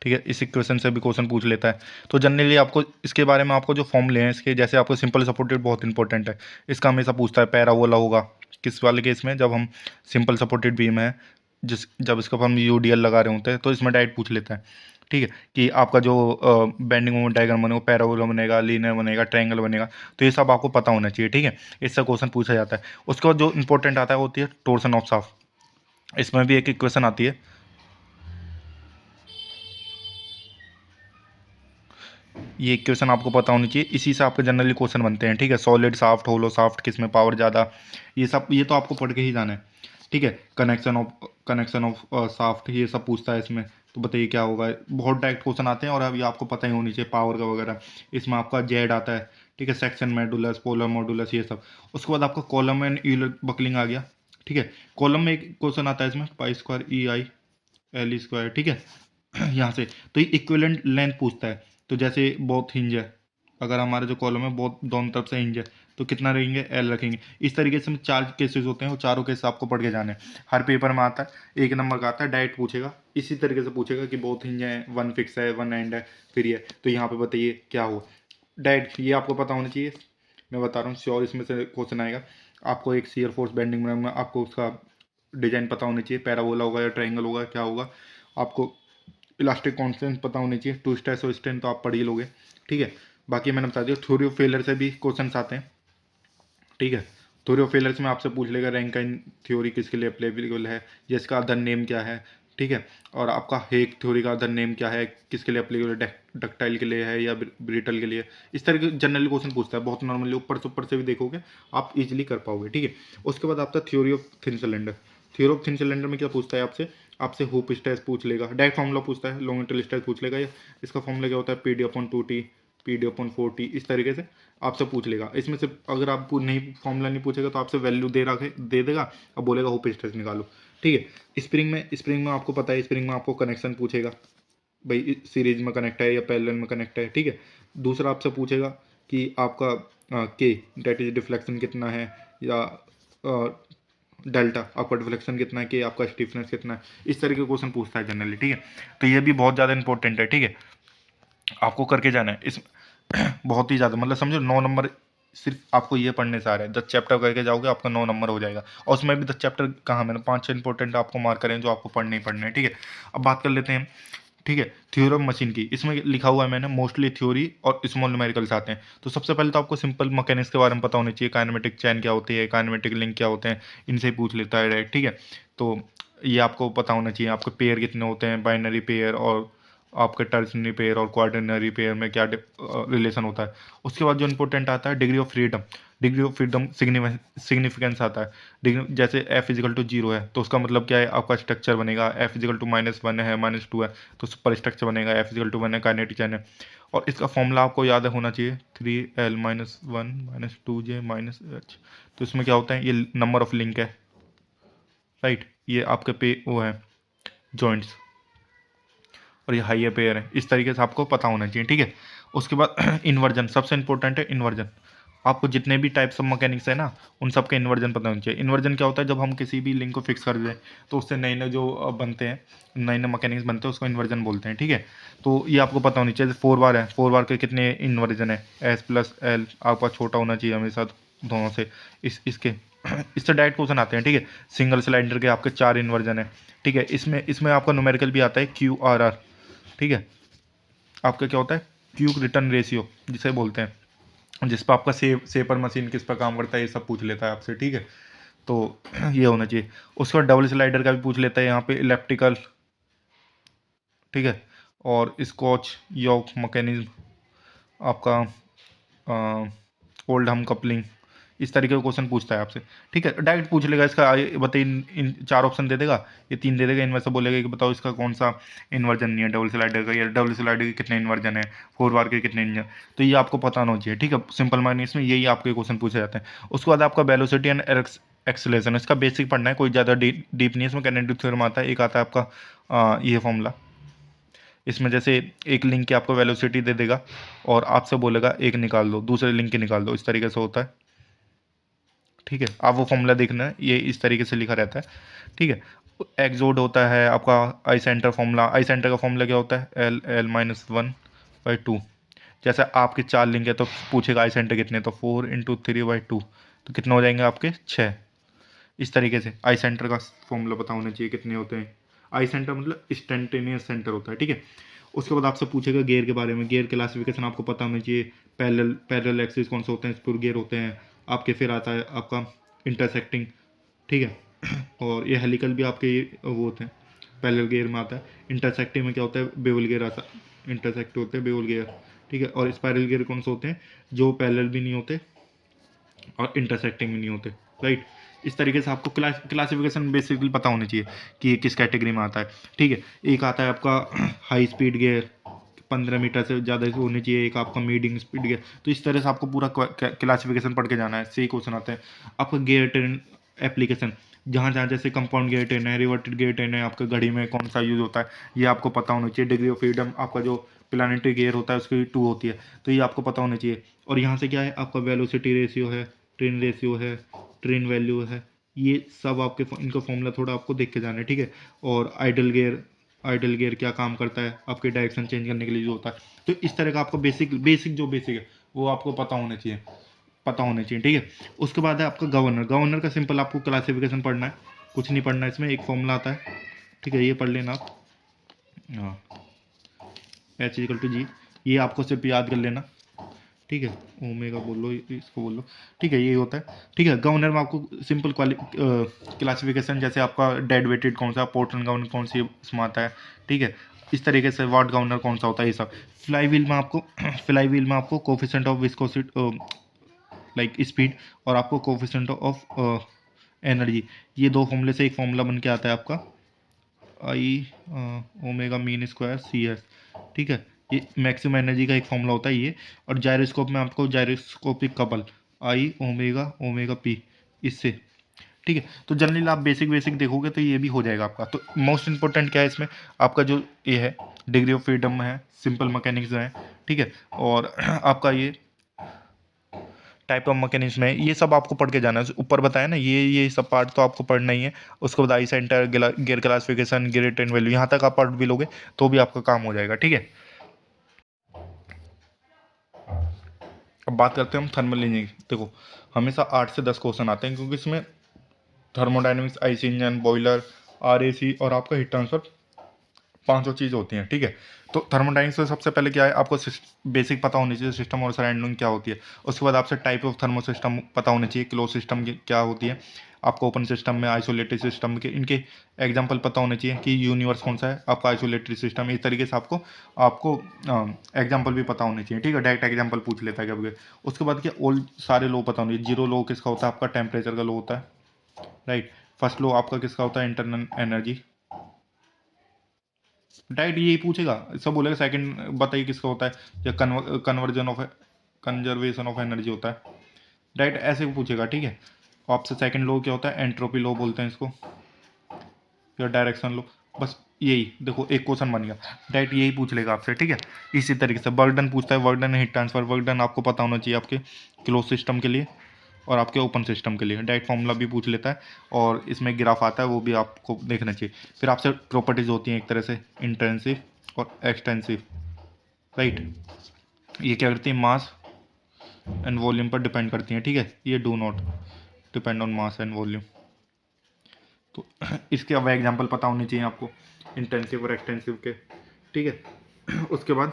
ठीक है, इस इक्वेशन से भी क्वेश्चन पूछ लेता है। तो जनरली आपको इसके बारे में आपको जो फॉर्मूले हैं इसके, जैसे आपको सिंपल सपोर्टेड बहुत इंपॉर्टेंट है, इसका हमेशा पूछता है। पैराबोला होगा किस वाले केस में, जब हम सिंपल सपोर्टेड बीम है, जब इसका हम यूडीएल लगा रहे होते हैं, तो इसमें डायरेक्ट पूछ लेता है। ठीक है, कि आपका जो बेंडिंग मोमेंट डायग्राम बनेगा, पैराबोला बनेगा, लीनियर बनेगा, ट्रायंगल बनेगा, तो ये सब आपको पता होना चाहिए। ठीक है, इससे क्वेश्चन पूछा जाता है। उसके बाद जो इंपॉर्टेंट आता है वो होती है टोर्सन ऑफ शाफ्ट। इसमें भी एक इक्वेशन आती है, ये इक्वेशन आपको पता होनी चाहिए, इसी से आपके जनरली क्वेश्चन बनते हैं। ठीक है, सॉलिड शाफ्ट, होलो शाफ्ट, किस में पावर ज़्यादा, ये सब ये तो आपको पढ़ के ही जाना है। ठीक है, कनेक्शन ऑफ शाफ्ट, ये सब पूछता है इसमें। तो बताइए क्या होगा, बहुत डायरेक्ट क्वेश्चन आते हैं और अब ये आपको पता ही होनी चाहिए, पावर का वगैरह। इसमें आपका जेड आता है। ठीक है, सेक्शन मॉडुलस, पोलर मॉडुलस, ये सब। उसके बाद आपका कॉलम एंड यूलर बकलिंग आ गया। ठीक है, कॉलम में एक क्वेश्चन आता है इसमें, pi square E I L square. ठीक है, यहाँ से तो ये इक्विवेलेंट लेंथ पूछता है। तो जैसे बहुत हिंज है, अगर हमारे जो कॉलम है बहुत दोनों तरफ से हिंज है, तो कितना रहेंगे, एल रखेंगे। इस तरीके से 4 केसेस होते हैं, वो चारों केस आपको पढ़ के जाने हैं। हर पेपर में आता है, 1 नंबर का आता है, डायरेक्ट पूछेगा, इसी तरीके से पूछेगा कि बहुत हिंज है, 1 फिक्स है, 1 एंड है, फिर ये। तो यहाँ पे बताइए क्या हो, डायरेक्ट ये आपको पता होना चाहिए। मैं बता रहा हूँ श्योर, इसमें से क्वेश्चन आएगा। आपको एक शियर फोर्स बेंडिंग में आपको उसका डिजाइन पता होनी चाहिए, पैराबोला होगा या ट्रायंगल होगा, क्या होगा। आपको इलास्टिक कांस्टेंट पता होनी चाहिए, टू स्ट्रेस और स्ट्रेन तो आप पढ़ ही लोगे। ठीक है, बाकी मैंने बता दिया। थ्योरी ऑफ फेलियर से भी क्वेश्चन आते हैं। ठीक है, थ्योरी ऑफ फेलियर्स में आपसे पूछ लेगा रैंकाइन थ्योरी किसके लिए अप्लीकेबल है, या इसका अदर नेम क्या है। ठीक है, और आपका हेक थ्योरी का अदर नेम क्या है, किसके लिए अप्लीकेबल है, डक्टाइल के लिए है या ब्रिटल के लिए। इस तरह के जनरली क्वेश्चन पूछता है, बहुत नॉर्मली ऊपर से भी देखोगे आप इजीली कर पाओगे। ठीक है, उसके बाद आपका theory of thin cylinder. Theory of thin cylinder में क्या पूछता है आपसे, आपसे हुप स्ट्रेस पूछ लेगा, डायरेक्ट फॉर्मूला पूछता है, लॉन्गिट्यूडल स्ट्रेस पूछ लेगा, या इसका फॉर्मूला क्या होता है, PD/2T, PD/4T, इस तरीके से आपसे पूछ लेगा। इसमें से अगर आपको नहीं फॉर्मूला नहीं पूछेगा तो आपसे वैल्यू दे देगा और बोलेगा हुप स्ट्रेस निकालो। ठीक है, स्प्रिंग में आपको पता है, स्प्रिंग में आपको कनेक्शन पूछेगा, भाई सीरीज में कनेक्ट है या पैरेलल में कनेक्ट है। ठीक है, दूसरा आपसे पूछेगा कि आपका के डेट इज डिफ्लेक्शन कितना है, या डेल्टा आपका डिफ्लेक्शन कितना है, कि आपका स्टिफनेस कितना है। इस तरह के क्वेश्चन पूछता है जनरली। ठीक है, तो ये भी बहुत ज़्यादा इंपॉर्टेंट है। ठीक है, आपको करके जाना है इस बहुत ही ज़्यादा, मतलब समझो 9 नंबर सिर्फ आपको ये पढ़ने से आ रहे हैं। 10 चैप्टर करके जाओगे आपका 9 नंबर हो जाएगा, और उसमें भी 10 चैप्टर कहाँ, मैंने 5-6 इंपॉर्टेंट आपको मार्क करें जो आपको पढ़ने ही पढ़ने हैं। ठीक है, अब बात कर लेते हैं। ठीक है, थ्योरी ऑफ मशीन की, इसमें लिखा हुआ है मैंने मोस्टली थ्योरी और स्मॉल न्यूमेरिकल्स आते हैं। तो सबसे पहले तो आपको सिंपल मैकेनिक्स के बारे में पता होना चाहिए, काइनेमेटिक चैन क्या होती है, काइनेमेटिक लिंक क्या होते हैं, इनसे ही पूछ लेता है डायरेक्ट। ठीक है, तो ये आपको पता होना चाहिए, आपके पेयर कितने होते हैं, बाइनरी पेयर और आपके टर्सनरी पेयर और क्वार्टरनरी पेयर में क्या रिलेशन होता है। उसके बाद जो इंपॉर्टेंट आता है degree of freedom. Degree of freedom significance आता है। डिग्री जैसे F=0 है तो उसका मतलब क्या है, आपका स्ट्रक्चर बनेगा। F=-1 है, -2 है, तो सुपर स्ट्रक्चर बनेगा। F=1 है, काइनेटिक चैन है। और इसका फॉर्मूला आपको याद होना चाहिए, 3L-1 -2J -H। तो इसमें क्या होता है, ये नंबर ऑफ लिंक है, राइट। ये आपके पे वो है जॉइंट्स, और ये हाई पेयर है। इस तरीके से आपको पता होना चाहिए। ठीक है, उसके बाद इन्वर्जन सबसे इंपॉर्टेंट है। इन्वर्जन आपको जितने भी टाइप्स ऑफ मैकेनिक्स है ना, उन सब के इन्वर्जन पता होना चाहिए। इन्वर्जन क्या होता है, जब हम किसी भी लिंक को फिक्स कर दें तो उससे नए नए जो बनते हैं, नए नए मैकेनिक्स बनते हैं, उसको इन्वर्जन बोलते हैं। ठीक है, तो ये आपको पता होनी चाहिए। जैसे 4 बार है, 4 बार के कितने इन्वर्जन है, S+L आपका छोटा होना चाहिए हमेशा दोनों से। इसके इससे डायरेक्ट क्वेश्चन आते हैं। ठीक है, सिंगल सिलेंडर के आपके 4 इन्वर्जन है। ठीक है, इसमें इसमें आपका न्यूमेरिकल भी आता है, QRR। ठीक है, आपका क्या होता है, क्यूक रिटर्न रेशियो जिसे बोलते हैं, जिस पर आपका सेपर मशीन किस पर काम करता है, ये सब पूछ लेता है आपसे। ठीक है, तो ये होना चाहिए। उसके बाद डबल स्लाइडर का भी पूछ लेता है यहाँ पे, इलेप्टिकल। ठीक है, और स्कॉच योक मैकेनिज्म आपका, ओल्ड हम कपलिंग, इस तरीके का क्वेश्चन पूछता है आपसे। ठीक है, डायरेक्ट पूछ लेगा इसका, बताइए इन 4 ऑप्शन दे देगा, ये 3 दे देगा, इनमें से बोलेगा कि बताओ इसका कौन सा इन्वर्जन नहीं है डबल स्लाइडर का, या डबल स्लाइडर के कितने इन्वर्जन है, 4 बार के कितने इंजन। तो ये आपको पता होना चाहिए। ठीक है, सिंपल मैकेनिक्स में यही आपके क्वेश्चन पूछे जाते हैं। उसके बाद आपका वेलोसिटी एंड एक्सेलरेशन, इसका बेसिक पढ़ना है, कोई ज़्यादा डीप नहीं है। इसमें किनेटिक थ्योरम आता है, एक आता है आपका ये फॉर्मूला। इसमें जैसे एक लिंक की आपको वेलोसिटी दे देगा और आपसे बोलेगा एक निकाल दो, दूसरे लिंक की निकाल दो, इस तरीके से होता है। ठीक है, आप वो फॉर्मूला देखना है, ये इस तरीके से लिखा रहता है। ठीक है, एग्जोड होता है आपका आई सेंटर फॉर्मूला। आई सेंटर का फॉर्मूला क्या होता है? L L minus one by two. जैसे आपके 4 लिंक है तो पूछेगा आई सेंटर कितने, तो 4 × 3/2, तो कितने हो जाएंगे आपके 6। इस तरीके से आई सेंटर का फॉर्मूला पता होना चाहिए कितने होते हैं। आई सेंटर मतलब इंस्टेंटेनियस सेंटर होता है, ठीक है। उसके बाद आपसे पूछेगा गियर के बारे में। गियर क्लासिफिकेशन आपको पता होना चाहिए। पैरेलल एक्सिस कौन से होते हैं, स्क्रू गियर होते हैं आपके। फिर आता है आपका इंटरसेक्टिंग, ठीक है। और ये हेलिकल भी आपके वो होते हैं, पैरेलल गियर में आता है। इंटरसेक्टिंग में क्या होता है? बेवल गियर आता है। इंटरसेक्ट होते हैं बेवल गियर, ठीक है। और स्पाइरल गियर कौन से होते हैं? जो पैरेलल भी नहीं होते और इंटरसेक्टिंग भी नहीं होते, राइट। इस तरीके से आपको क्लासिफिकेशन बेसिकली पता होनी चाहिए कि ये किस कैटेगरी में आता है, ठीक है। एक आता है आपका हाई स्पीड गियर, 15 मीटर से ज़्यादा होनी चाहिए। एक आपका मीडियम स्पीड गियर। तो इस तरह से आपको पूरा क्लासिफिकेशन पढ़ के जाना है। सही क्वेश्चन आते हैं आपका गियर ट्रेन एप्लीकेशन। जहाँ जहाँ जैसे कंपाउंड गियर ट्रेन है, रिवर्टेड गियर ट्रेन है, आपका घड़ी में कौन सा यूज होता है ये आपको पता होना चाहिए। डिग्री ऑफ फ्रीडम आपका जो प्लानिटरी गियर होता है उसकी 2 होती है, तो ये आपको पता होना चाहिए। और यहाँ से क्या है आपका वेलोसिटी रेशियो है, ट्रेन रेशियो है, ट्रेन वैल्यू है, ये सब आपके इनका फॉर्मूला थोड़ा आपको देख के जाना है, ठीक है। और आइडल गियर क्या काम करता है आपके डायरेक्शन चेंज करने के लिए जो होता है। तो इस तरह का आपको बेसिक जो बेसिक है वो आपको पता होने चाहिए, ठीक है। उसके बाद है आपका गवर्नर। गवर्नर का सिंपल आपको क्लासिफिकेशन पढ़ना है, कुछ नहीं पढ़ना है इसमें। एक फॉर्मूला आता है, ठीक है, ये पढ़ लेना आप। हाँ, H=G, ये आपको सिर्फ याद कर लेना, ठीक है। ओमेगा बोलो, इसको बोलो, ठीक है, ये होता है, ठीक है। गवर्नर में आपको सिंपल क्लासिफिकेशन, जैसे आपका डेड वेटेड कौन सा, पोर्टल गवर्नर कौन सी इसमें आता है, ठीक है। इस तरीके से वाट गवर्नर कौन सा होता है, ये सब। फ्लाई व्हील में आपको coefficient of viscosity like speed, और आपको कोफिशिएंट ऑफ एनर्जी, ये दो फॉर्मूले से एक फॉर्मूला बन के आता है आपका I omega mean square c s, ठीक है। ये मैक्सिमम एनर्जी का एक फॉर्मूला होता है ये। और जायरोस्कोप में आपको जायरोस्कोपिक कपल आई ओमेगा ओमेगा पी, इससे, ठीक है। तो जनरली आप बेसिक बेसिक देखोगे तो ये भी हो जाएगा आपका। तो मोस्ट इंपॉर्टेंट क्या है इसमें, आपका जो ये है डिग्री ऑफ फ्रीडम है, सिंपल मैकेनिक्स है, ठीक है। और आपका ये टाइप ऑफ मैकेनिज्म है, ये सब आपको पढ़ के जाना है। ऊपर बताया ना, ये सब पार्ट तो आपको पढ़ना ही है। उसके बाद I centre, gear classification, gear train value, यहाँ तक आप पढ़ भी लोगे तो भी आपका काम हो जाएगा, ठीक है। अब बात करते हैं हम थर्मल इंजीनियरिंग। देखो, हमेशा 8 से 10 क्वेश्चन आते हैं, क्योंकि इसमें thermodynamics, IC engine, boiler, RAC और आपका हीट ट्रांसफर, 500 चीज़ होती हैं, ठीक है। तो थर्मोडाइनमिक्स में सबसे पहले क्या है, आपको बेसिक पता होनी चाहिए सिस्टम और सराउंडिंग क्या होती है। उसके बाद आपसे टाइप ऑफ थर्मो सिस्टम पता होनी चाहिए, क्लोज सिस्टम क्या होती है, आपको ओपन सिस्टम में, आइसोलेटेड सिस्टम के, इनके एग्जांपल पता होने चाहिए कि यूनिवर्स कौन सा है आपका, आइसोलेटेड सिस्टम। इस तरीके से आपको आपको एग्जाम्पल भी पता होने चाहिए, ठीक है। डायरेक्ट एग्जाम्पल पूछ लेता है कभी। उसके बाद क्या, ऑल सारे लो पता होने चाहिए। जीरो लो किसका होता है आपका, टेम्परेचर का लो होता है, राइट। फर्स्ट लो आपका किसका होता है, इंटरनल एनर्जी, डायरेक्ट यही पूछेगा, सब बोलेगा सेकंड बताइए किसका होता है, या conversion of conservation of energy होता है, डायरेक्ट ऐसे पूछेगा, ठीक है। आपसे सेकंड लो क्या होता है, एंट्रोपी लो बोलते हैं इसको, या डायरेक्शन लो। बस यही देखो, एक क्वेश्चन बन गया, डायरेक्ट यही पूछ लेगा आपसे, ठीक है। इसी तरीके से वर्क डन पूछता है, work done heat transfer. Work done आपको पता होना चाहिए आपके क्लोज सिस्टम के लिए और आपके ओपन सिस्टम के लिए। डायरेक्ट फॉर्मूला भी पूछ लेता है, और इसमें ग्राफ आता है, वो भी आपको देखना चाहिए। फिर आपसे प्रॉपर्टीज होती हैं एक तरह से, इंटेंसिव और एक्सटेंसिव, राइट। ये क्या करती है, मास एंड वॉल्यूम पर डिपेंड करती हैं, ठीक है। ये do not depend on mass and volume. तो इसके अब एग्जाम्पल पता होने चाहिए आपको इंटेंसिव और एक्सटेंसिव के, ठीक है। उसके बाद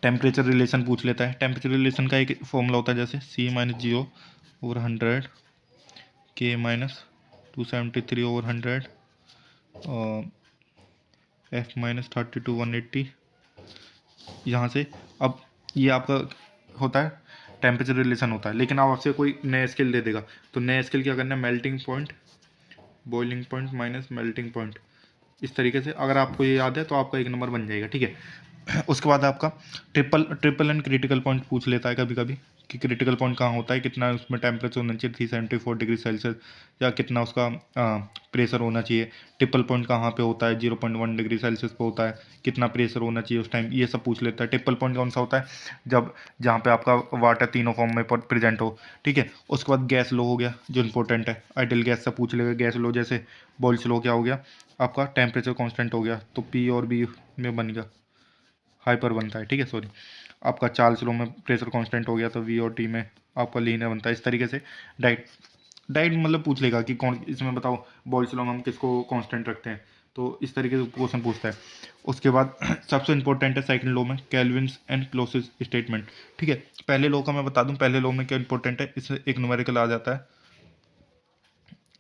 टेम्परेचर रिलेशन पूछ लेता है। टेम्परेचर रिलेशन का एक फॉर्मूला होता है, जैसे C-0/100 K-273/100 F-32/180। यहाँ से अब ये आपका होता है टेम्परेचर रिलेशन होता है। लेकिन अब आपसे कोई नया स्केल दे देगा, तो नया स्केल क्या करना है, melting point, boiling point minus melting point. इस तरीके से अगर आपको ये याद है तो आपका एक नंबर बन जाएगा, ठीक है। उसके बाद आपका ट्रिपल एंड क्रिटिकल पॉइंट पूछ लेता है कभी कभी, कि क्रिटिकल पॉइंट कहाँ होता है, कितना उसमें टेम्परेचर होना चाहिए 374 डिग्री सेल्सियस, या कितना उसका प्रेशर होना चाहिए, टिपल पॉइंट कहाँ पे होता है 0.1 डिग्री सेल्सियस पे होता है, कितना प्रेशर होना चाहिए उस टाइम, ये सब पूछ लेता है। टिपल पॉइंट कौन सा होता है, जब जहाँ पे आपका वाटर तीनों फॉर्म में प्रेजेंट हो, ठीक है। उसके बाद गैस लो हो गया जो इंपॉर्टेंट है, आइडियल गैस से पूछ लेगा। गैस लो जैसे बॉयल्स लो क्या हो गया आपका, टेम्परेचर कांस्टेंट हो गया, तो पी और बी में बन गया हाइपर बनता है, ठीक है, सॉरी। आपका चार्ल्स लो में प्रेशर कांस्टेंट हो गया, तो वी और टी में आपका लीनियर बनता है। इस तरीके से डाइट डाइट मतलब पूछ लेगा कि कौन, इसमें बताओ बॉयल्स लॉ में हम किसको कांस्टेंट रखते हैं, तो इस तरीके से क्वेश्चन पूछता है। उसके बाद सबसे इंपॉर्टेंट है सेकंड लॉ में कैल्विन्स एंड क्लोसिस स्टेटमेंट, ठीक है। पहले लॉ का मैं बता दूं, पहले लॉ में क्या इंपॉर्टेंट है, इससे एक न्यूमेरिकल आ जाता है,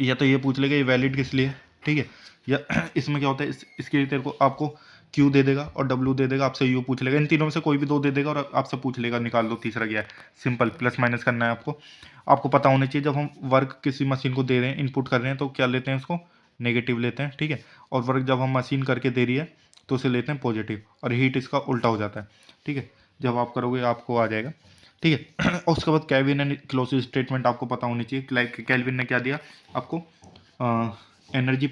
या तो ये पूछ लेगा ये वैलिड किस लिए, ठीक है। या इसमें क्या होता है, इसके लिए तेरे को आपको क्यू दे देगा और डब्ल्यू दे देगा, आपसे यू पूछ लेगा, इन तीनों में से कोई भी दो दे देगा और आपसे पूछ लेगा निकाल लो तीसरा क्या है। सिंपल, प्लस माइनस करना है आपको। आपको पता होना चाहिए जब हम वर्क किसी मशीन को दे रहे हैं, इनपुट कर रहे हैं, तो क्या लेते हैं उसको, नेगेटिव लेते हैं, ठीक है। और वर्क जब हम मशीन करके दे रही है तो उसे लेते हैं पॉजिटिव, और हीट इसका उल्टा हो जाता है, ठीक है। जब आप करोगे आपको आ जाएगा, ठीक है। और उसके बाद केल्विन एंड क्लोसिस स्टेटमेंट आपको पता होनी चाहिए। लाइक केल्विन ने क्या दिया आपको, एनर्जी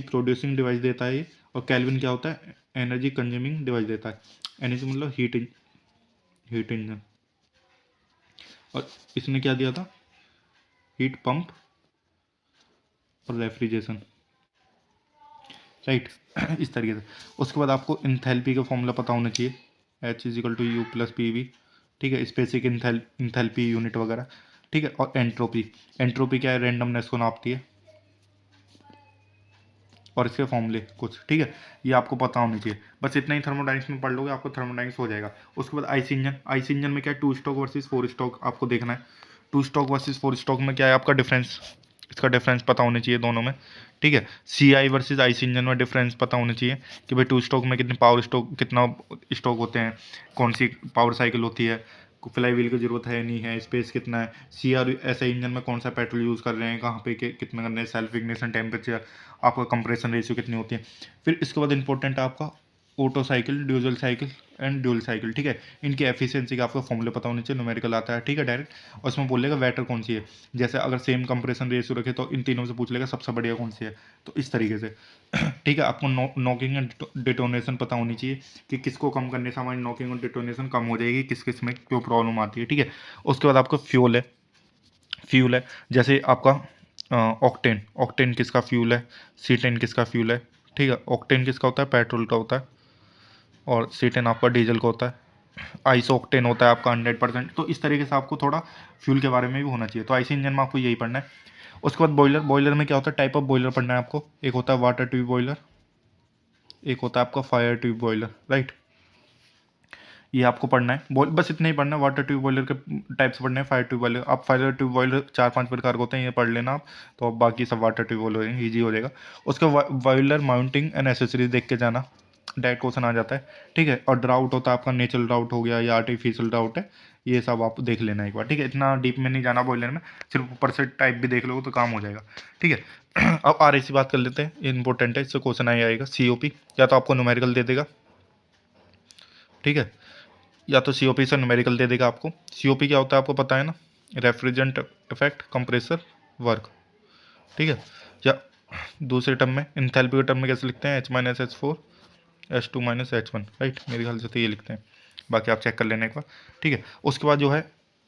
प्रोड्यूसिंग डिवाइस देता है ये, और केल्विन क्या होता है, एनर्जी कंज्यूमिंग डिवाइस देता है। एनर्जी मतलब हीट इंजन। और इसने क्या दिया था, हीट पंप और रेफ्रिजरेशन, राइट। इस तरीके से। उसके बाद आपको इंथैल्पी का फॉर्मूला पता होना चाहिए, H is equal to U plus P V, ठीक है, स्पेसिफिक इंथैल्पी यूनिट वगैरह, ठीक है। और एंट्रोपी क्या है, रेंडमनेस को नापती है, और इसके फॉर्मूले कुछ, ठीक है, ये आपको पता होनी चाहिए। बस इतना ही थर्मोडाइनमिक्स में पढ़ लोगे आपको थर्मोडाइनमिक्स हो जाएगा। उसके बाद आईसी इंजन में क्या है, 2 स्ट्रोक वर्सेस 4 स्ट्रोक आपको देखना है। 2 स्ट्रोक वर्सेस 4 स्ट्रोक में क्या है आपका डिफरेंस, इसका डिफरेंस पता होना चाहिए दोनों में, ठीक है। सीआई वर्सेस आईसी इंजन में डिफरेंस पता होना चाहिए कि भाई 2 स्ट्रोक में कितने पावर स्ट्रोक, कितना स्ट्रोक होते हैं, कौन सी पावर साइकिल होती है, फ्लाई व्हील की जरूरत है नहीं है, स्पेस कितना है, सीआर ऐसे इंजन में कौन सा पेट्रोल यूज़ कर रहे हैं, कहाँ पे कितना करना है, सेल्फ इग्निशन टेम्परेचर, आपका कंप्रेशन रेशियो कितनी होती है। फिर इसके बाद इंपॉर्टेंट है आपका Otto cycle, diesel cycle and dual cycle, ठीक है। इनकी एफिशिएंसी का आपको फॉर्मूले पता होने चाहिए, न्यूमेरिकल आता है, ठीक है, डायरेक्ट। और उसमें बोलेगा वेटर कौन सी है, जैसे अगर सेम कंप्रेशन रेशियो रखे तो इन तीनों से पूछ लेगा सबसे बढ़िया कौन सी है, तो इस तरीके से। ठीक है, आपको नॉकिंग एंड डिटोनेशन पता होनी चाहिए कि किसको कम करने से हमारी नॉकिंग और डिटोनेशन कम हो जाएगी, किस किस में क्यों प्रॉब्लम आती है, ठीक है। उसके बाद आपको फ्यूल है जैसे आपका ऑक्टेन, ऑक्टेन किसका फ्यूल है, C10 किसका फ्यूल है, ठीक है। ऑक्टेन किसका होता है, पेट्रोल का होता है, और C10 आपका डीजल का होता है। आइसो ऑक्टेन होता है आपका 100%। तो इस तरीके से आपको थोड़ा फ्यूल के बारे में भी होना चाहिए। तो आईसी इंजन में आपको यही पढ़ना है। उसके बाद बॉयलर में क्या होता है, टाइप ऑफ बॉयलर पढ़ना है आपको। एक होता है वाटर ट्यूब बॉयलर, एक होता है आपका फायर ट्यूब बॉयलर, राइट। ये आपको पढ़ना है, बस इतना ही पढ़ना है। वाटर ट्यूब बॉयलर के टाइप्स पढ़ने हैं, फायर ट्यूब बॉयलर, आप फायर ट्यूब बॉयलर 4-5 प्रकार के होते हैं, ये पढ़ लेना आप, तो अब बाकी सब वाटर ट्यूब बॉयलर ईजी हो जाएगा। उसका बॉयलर माउंटिंग एंड एसेसरीज देख के जाना, डायरेक्ट क्वेश्चन आ जाता है, ठीक है। और ड्राउट होता है आपका, नेचुरल ड्राउट हो गया या आर्टिफिशियल ड्राउट है, ये सब आप देख लेना एक बार, ठीक है। इतना डीप में नहीं जाना बॉयलर में, सिर्फ ऊपर से टाइप भी देख लोगे तो काम हो जाएगा, ठीक है। अब RAC बात कर लेते हैं, इंपॉर्टेंट है, इससे क्वेश्चन आएगा। COP या तो आपको न्यूमेरिकल दे देगा, ठीक है, या तो COP से न्यूमेरिकल दे देगा आपको। COP क्या होता है आपको पता है ना, रेफ्रिजरेंट इफेक्ट कंप्रेसर वर्क, ठीक है। या दूसरे टर्म में, इंथैल्पी के टर्म में कैसे लिखते हैं, H-H4 H2-H1, राइट, मेरे ख्याल से तो ये लिखते हैं, बाकी आप चेक कर लेना एक बार, ठीक है। उसके बाद जो है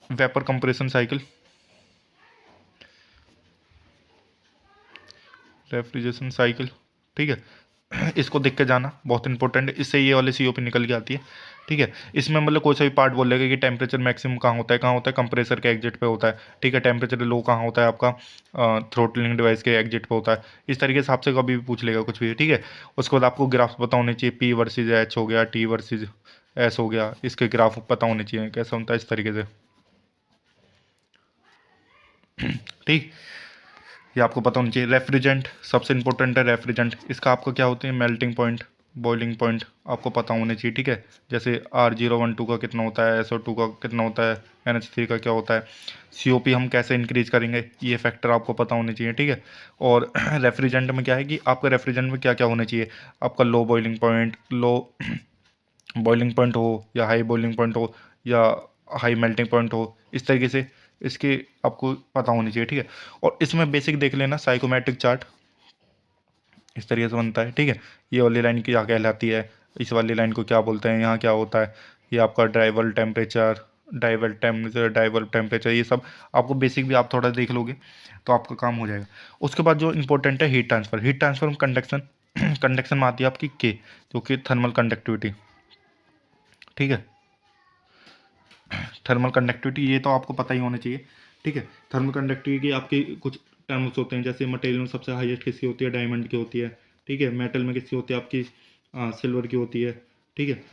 vapour compression cycle, refrigeration cycle, ठीक है। इसको देख के जाना, बहुत इंपॉर्टेंट है, इससे ये वाली COP निकल के आती है, ठीक है। इसमें मतलब कोई सा भी पार्ट बोलेगा कि टेम्परेचर मैक्सिमम कहाँ होता है कंप्रेसर के एग्जिट पे होता है, ठीक है। टेम्परेचर लो कहाँ होता है आपका, थ्रोटलिंग डिवाइस के एग्जिट पे होता है। इस तरीके से आपसे कभी भी पूछ लेगा कुछ भी, ठीक है। उसके बाद आपको ग्राफ पता होने चाहिए, P वर्सेज H हो गया, T वर्सेज S हो गया, इसके ग्राफ पता होने चाहिए कैसा होता है, इस तरीके से, ठीक। ये आपको पता होना चाहिए। रेफ्रिजरेंट सबसे इंपॉर्टेंट है, रेफ्रिजरेंट इसका आपका क्या होते हैं, मेल्टिंग पॉइंट, बॉइलिंग पॉइंट आपको पता होने चाहिए, ठीक है। जैसे R012 का कितना होता है, SO2 का कितना होता है, NH3 का क्या होता है, COP हम कैसे इंक्रीज करेंगे, ये फैक्टर आपको पता होने चाहिए, ठीक है। और रेफ्रिजरेंट में क्या है कि आपका रेफ्रिजरेंट में क्या क्या होना चाहिए, आपका लो बॉइलिंग पॉइंट हो या हाई बॉइलिंग पॉइंट हो, या हाई मेल्टिंग पॉइंट हो, इस तरीके से इसके आपको पता होनी चाहिए, ठीक है। और इसमें बेसिक देख लेना साइकोमेट्रिक चार्ट इस तरीके से बनता है, ठीक है। ये वाली लाइन क्या कहलाती है, इस वाली लाइन को क्या बोलते हैं, यहाँ क्या होता है, ये आपका ड्राइवल टेम्परेचर, ये सब आपको बेसिक भी आप थोड़ा देख लोगे तो आपका काम हो जाएगा। उसके बाद जो इंपॉर्टेंट है हीट ट्रांसफर कंडक्शन कंडक्शन में आती है आपकी के, जो कि थर्मल कंडक्टिविटी, ठीक है। थर्मल कंडक्टिविटी ये तो आपको पता ही होना चाहिए, ठीक है। थर्मल कंडक्टिविटी आपके कुछ टर्म्स होते हैं, जैसे मटेरियल में सबसे हाईएस्ट किसकी होती है, डायमंड की होती है, ठीक है। मेटल में किसकी होती है आपकी, सिल्वर की होती है, ठीक है।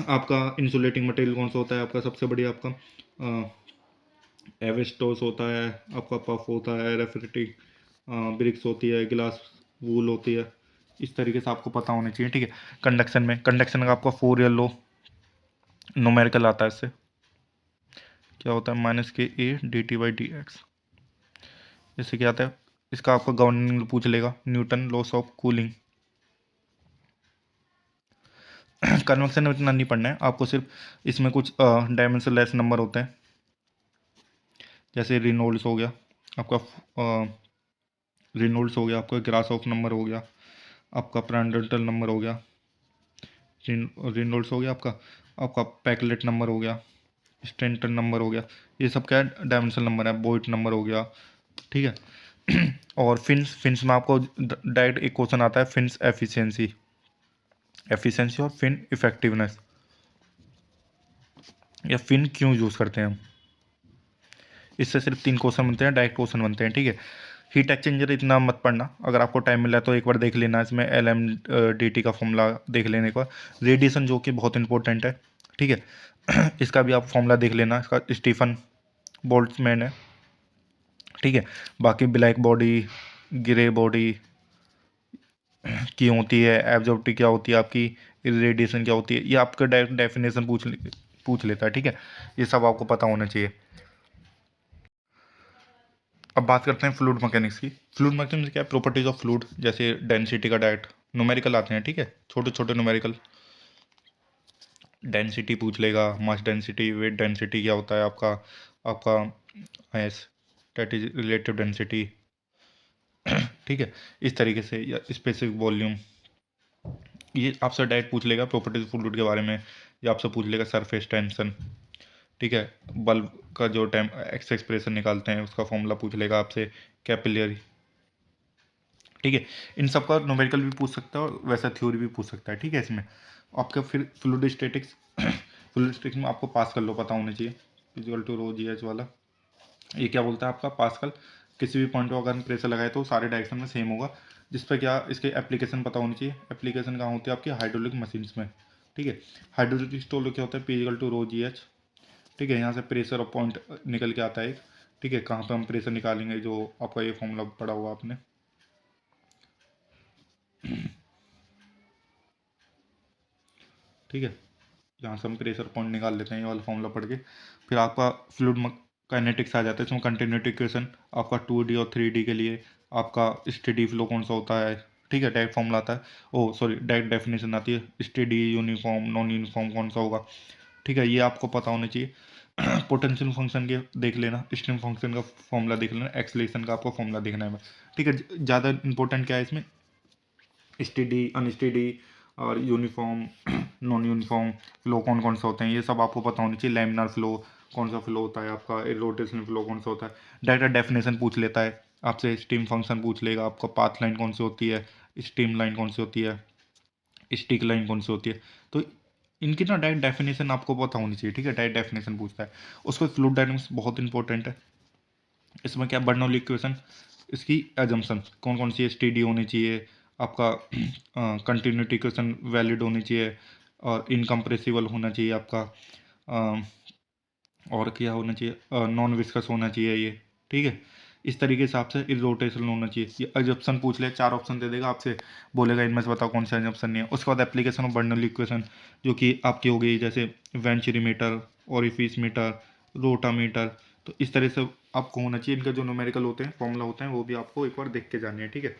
आपका इंसुलेटिंग मटेरियल कौन सा होता है आपका सबसे बढ़िया, आपका एवेस्टोस होता है, आपका पफ होता है, रेफ्रेटिंग ब्रिक्स होती है, ग्लास वूल होती है, इस तरीके से आपको पता होना चाहिए, ठीक है। कंडक्शन का आपका फोर ईयर लो न्यूमेरिकल आता है, इससे क्या होता है, -KA/dT/dx, इससे क्या आता है, इसका आपका गवर्निंग पूछ लेगा, Newton loss of cooling. Convection में इतना नहीं पढ़ना है आपको, सिर्फ इसमें कुछ डायमेंशनलेस नंबर होते हैं, जैसे रिनोल्ड्स हो गया आपका, रिनोल्ड्स हो गया आपका, ग्रासऑफ नंबर हो गया आपका, प्रांडटल नंबर हो गया, रिनोल्ड्स हो गया आपका, आपका पैकलेट नंबर हो गया, स्टेंटन नंबर हो गया, ये सब क्या है, डायमेंशनल नंबर है, बोइट नंबर हो गया, ठीक है। और फिन्स में आपको डायरेक्ट एक क्वेश्चन आता है, फिन्स एफिशिएंसी और फिन इफेक्टिवनेस, या फिन क्यों यूज़ करते हैं हम, इससे सिर्फ 3 क्वेश्चन बनते हैं, डायरेक्ट क्वेश्चन बनते हैं, ठीक है। हीट एक्सचेंजर इतना मत पढ़ना, अगर आपको टाइम मिला तो एक बार देख लेना, इसमें LMDT का फॉर्मूला देख लेने का, रेडिएशन जो कि बहुत इंपॉर्टेंट है, ठीक है। इसका भी आप फॉर्मूला देख लेना, इसका स्टीफन बोल्ट्जमैन है, ठीक है। बाकी ब्लैक बॉडी, ग्रे बॉडी की होती है, एब्जॉर्बिटी क्या होती है आपकी, रेडिएशन क्या होती है, ये आपका डायरेक्ट डेफिनेशन पूछ लेता है, ठीक है। ये सब आपको पता होना चाहिए। अब बात करते हैं फ्लूइड मैकेनिक्स की। फ्लूइड मैकेनिक्स क्या है, प्रॉपर्टीज ऑफ फ्लूइड, जैसे डेंसिटी का डायरेक्ट न्यूमेरिकल आते हैं, ठीक है, छोटे छोटे न्यूमेरिकल। डेंसिटी पूछ लेगा, मास डेंसिटी, वेट डेंसिटी क्या होता है आपका, आपका S, that is relative density, ठीक है। इस तरीके से, या स्पेसिफिक वॉल्यूम, ये आपसे डायरेक्ट पूछ लेगा प्रॉपर्टीज फ्लूइड के बारे में, या आपसे पूछ लेगा सरफेस टेंशन, ठीक है। बल्ब का जो टाइम एक्सप्रेशन निकालते हैं उसका फॉर्मूला पूछ लेगा आपसे, कैपिलरी, ठीक है। इन सब का न्यूमेरिकल भी पूछ सकता है और वैसा थ्योरी भी पूछ सकता है, ठीक है। इसमें आपका फिर फ्लूइड स्टैटिक्स फ्लूइड स्टैटिक्स में आपको पास्कल लो पता होना चाहिए, equal to rho g h वाला। ये क्या बोलता है आपका पास्कल, किसी भी पॉइंट पर अगर प्रेशर लगाए तो सारे डायरेक्शन में सेम होगा, जिस पर क्या इसके एप्लीकेशन पता होनी चाहिए। एप्लीकेशन कहाँ होती है आपकी, हाइड्रोलिक मशीन्स में, ठीक है। हाइड्रोलिक स्टोर क्या होता है, P equal to rho g h, ठीक है। यहाँ से प्रेशर और पॉइंट निकल के आता है एक, ठीक है। कहाँ पे हम प्रेशर निकालेंगे, जो आपका ये फॉर्मूला पढ़ा हुआ आपने, ठीक है। यहाँ से हम प्रेशर पॉइंट निकाल लेते हैं, ये वाला फॉर्मूला पढ़ के। फिर आपका फ्लूइड काइनेटिक्स आ जाता है, इसमें कंटिन्यूटी इक्वेशन आपका 2D और 3D के लिए, आपका स्टेडी फ्लो कौन सा होता है, ठीक है, डायरेक्ट फॉर्मूला आता है, ओ सॉरी डायरेक्ट डेफिनेशन आती है, स्टेडी, यूनिफॉर्म, नॉन यूनिफॉर्म कौन सा होगा, ठीक है, ये आपको पता होना चाहिए। पोटेंशियल फंक्शन के देख लेना, स्ट्रीम फंक्शन का फॉर्मूला देख लेना, एक्सलेशन का आपको फॉर्मूला देखना है, ठीक है। ज़्यादा इंपॉर्टेंट क्या है इसमें, स्टेडी, अनस्टेडी और यूनिफॉर्म, नॉन यूनिफॉर्म फ्लो कौन कौन से होते हैं, ये सब आपको पता होनी चाहिए। लैमिनार फ्लो कौन सा फ्लो होता है आपका, रोटेशनल फ्लो कौन सा होता है, डायरेक्ट डेफिनेशन पूछ लेता है आपसे, स्टीम फंक्शन पूछ लेगा आपका, पाथ लाइन कौन सी होती है, स्टीम लाइन कौन सी होती है, स्टिक लाइन कौन सी होती है, तो इनकी ना डायरेक्ट डेफिनेशन आपको पता होनी चाहिए, ठीक है। डायरेक्ट डेफिनेशन पूछता है। उसको फ्लूइड डायनामिक्स बहुत इंपॉर्टेंट है, इसमें क्या बर्नौली इक्वेशन, इसकी एजम्पशन कौन कौन सी है, स्टेडी होनी चाहिए आपका, कंटिन्यूटी इक्वेशन वैलिड होनी चाहिए, और इनकम्प्रेसिबल होना चाहिए आपका, और क्या होना चाहिए, नॉन विस्कस होना चाहिए ये, ठीक है। इस तरीके से आपसे इरोटेशनल होना चाहिए। ये एजम्पशन पूछ ले, 4 ऑप्शन दे देगा आपसे, बोलेगा इनमें से बताओ कौन सा एजम्पशन नहीं है। उसके बाद एप्लीकेशन ऑफ बर्नौली इक्वेशन, जो कि आपकी हो गई, जैसे वेंचुरीमीटर, ओरिफिस मीटर, रोटामीटर, तो इस तरह से आपको होना चाहिए। इनका जो न्यूमेरिकल होते हैं, फॉर्मूला होते हैं, वो भी आपको एक बार देख के जाने हैं, ठीक है।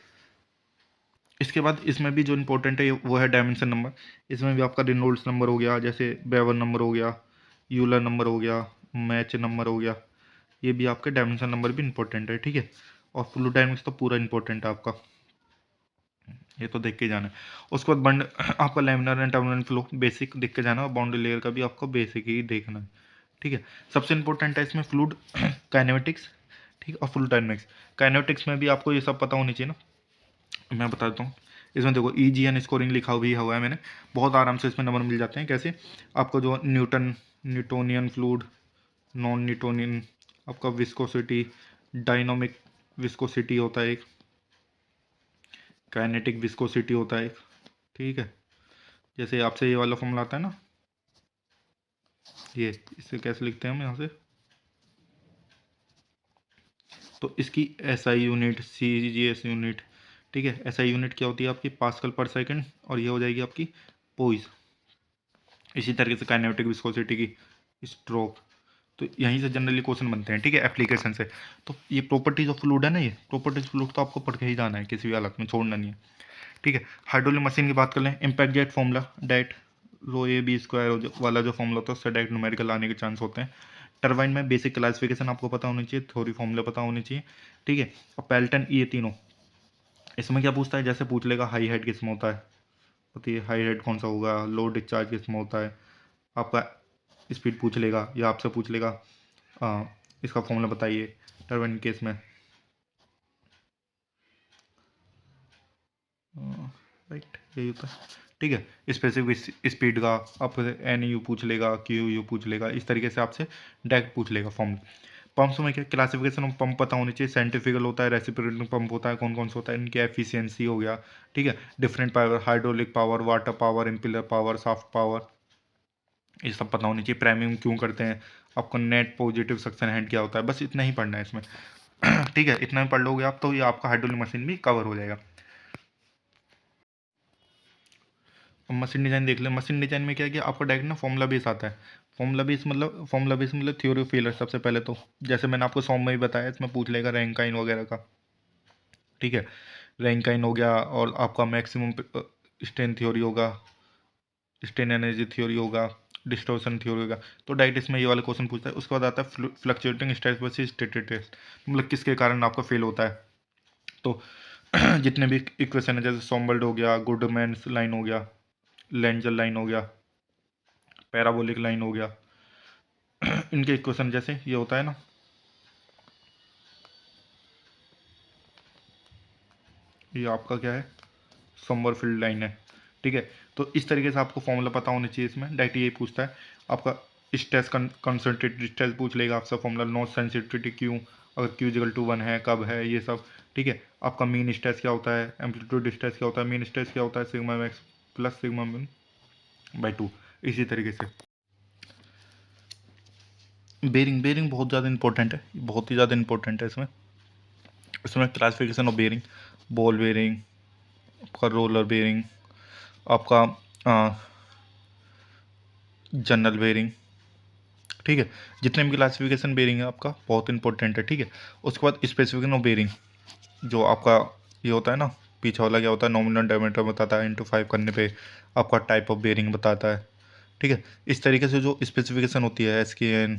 इसके बाद इसमें भी जो इंपॉर्टेंट है वो है डायमेंशन नंबर। इसमें भी आपका रेनॉल्ड्स नंबर हो गया, जैसे बेवर नंबर हो गया, यूलर नंबर हो गया, मैच नंबर हो गया, ये भी आपके डायमेंशन नंबर भी इंपॉर्टेंट है, ठीक है। और फ्लूइड डायनेमिक्स तो पूरा इंपॉर्टेंट है आपका, ये तो देख के जाना है। उसके बाद बंड आपका laminar and turbulent flow basic देख के जाना, और बाउंड्री लेयर का भी आपको बेसिक ही देखना है, ठीक है। सबसे इंपॉर्टेंट है इसमें फ्लूइड काइनेमेटिक्स, ठीक है, और फ्लूइड डायनेमिक्स। काइनेमेटिक्स में भी आपको ये सब पता होनी चाहिए ना, मैं बता देता हूँ। इसमें देखो EGN स्कोरिंग लिखा हुआ है मैंने, बहुत आराम से इसमें नंबर मिल जाते हैं। कैसे? आपको जो न्यूटोनियन फ्लूइड, नॉन न्यूटोनियन, आपका विस्कोसिटी, डायनामिक विस्कोसिटी होता है एक, काइनेटिक विस्कोसिटी होता है एक, ठीक है। जैसे आपसे ये वाला फॉर्मूला आता है ना, ये इसे कैसे लिखते हैं हम यहाँ से, तो इसकी SI यूनिट, CGS यूनिट, ठीक है। SI यूनिट क्या होती है आपकी? पास्कल पर सेकंड, और ये हो जाएगी आपकी पोइस। इसी तरीके से काइनेटिक विस्कोसिटी की स्ट्रोक, तो यहीं से जनरली क्वेश्चन बनते हैं, ठीक है, एप्लीकेशन से। तो ये प्रॉपर्टीज ऑफ फ्लूइड है ना, ये प्रॉपर्टीज फ्लूइड तो आपको पढ़ के ही जाना है, किसी भी हालत में छोड़ना नहीं है, ठीक है। हाइड्रोलिक मशीन की बात कर लें, impact jet formula direct rho A B square वाला जो फॉर्मूला होता है उससे डायरेक्ट न्यूमेरिकल आने के चांस होते हैं। टरबाइन में बेसिक क्लासिफिकेशन आपको पता होनी चाहिए, थ्योरी फॉर्मूला पता होनी चाहिए, ठीक है। और पेल्टन, ये तीनों, इसमें क्या पूछता है? जैसे पूछ लेगा हाई हेड किस में होता है, बताइए हाई हेड कौन सा होगा, लो डिस्चार्ज किस में होता है, आपका स्पीड पूछ लेगा, या आपसे पूछ लेगा इसका फॉर्मूला बताइए टरबाइन केस में, राइट, यही होता है, ठीक है। स्पेसिफिक स्पीड का आपको NU पूछ लेगा, QU पूछ लेगा, इस तरीके से आपसे डायरेक्ट पूछ लेगा फॉर्मूला। पंप्स में क्या क्लासिफिकेशन ऑफ पंप पता होनी चाहिए, साइंटिफिकल होता है, रेसिप्रोकेटिंग पंप होता है, कौन कौन सा होता है, इनकी एफिशिएंसी हो गया, ठीक है। Different power, hydraulic power, water power, impeller power, soft power, ये सब पता होनी चाहिए। प्राइमिंग क्यों करते हैं, आपको नेट पॉजिटिव सक्शन हेड क्या होता है, बस इतना ही पढ़ना है इसमें ठीक है। इतना ही पढ़ लोगे आप तो ये आपका हाइड्रोलिक मशीन भी कवर हो जाएगा। अब मशीन डिजाइन देख ले। मशीन डिजाइन में क्या है कि आपका डायरेक्ट ना फॉर्मूला बेस आता है। फॉर्मूला बेस मतलब थ्योरी ऑफ फेलियर। सबसे पहले तो जैसे मैंने आपको सॉन्ग में भी बताया, इसमें पूछ लेगा रैंकाइन वगैरह का, ठीक है। रैंकाइन हो गया, और आपका मैक्सिमम स्ट्रेन थ्योरी होगा, स्ट्रेन एनर्जी थ्योरी होगा, डिस्टॉर्शन थ्योरी होगा। तो डायरेक्ट इसमें ये वाला क्वेश्चन पूछता है। उसके बाद आता है fluctuating stress versus static test, मतलब किसके कारण आपका फेल होता है। तो जितने भी इक्वेशन है, जैसे सोमबर्ड हो गया, गुडमैन्स लाइन हो गया, लेंजर लाइन हो गया, पैराबोलिक लाइन हो गया, इनके इक्वेशन जैसे ये होता है ना, ये आपका क्या है, समरफील्ड लाइन है, ठीक है। तो इस तरीके से आपको फॉर्मूला पता होना चाहिए। इसमें डायरेक्ट ये पूछता है आपका स्ट्रेस कंसंट्रेटेड स्ट्रेस पूछ लेगा आपसे फॉर्मूला, नॉट सेंसिटिविटी क्यू, अगर क्यू इक्वल टू 1 है, कब है, ये सब, ठीक है। आपका मीन स्ट्रेस क्या होता है, एम्पलीट्यूड स्ट्रेस क्या होता है, मीन स्ट्रेस क्या होता है, सिग्मा मैक्स प्लस सिग्मा मिन बाई 2। इसी तरीके से बेरिंग, बेरिंग बहुत ज़्यादा इंपॉर्टेंट है, बहुत ही ज़्यादा इंपॉर्टेंट है इसमें। इसमें classification of bearing, ball bearing, आपका रोलर बेरिंग, आपका जनरल बेरिंग, ठीक है। जितने भी क्लासिफिकेशन बेरिंग है आपका बहुत इंपॉर्टेंट है, ठीक है। उसके बाद स्पेसिफिकेशन ऑफ बेरिंग, जो आपका ये होता है ना, पीछे वाला क्या होता है, नॉमिनल डायमीटर बताता है, इंटू 5 करने पे आपका टाइप ऑफ बेरिंग बताता है, ठीक है। इस तरीके से जो स्पेसिफिकेशन होती है SKN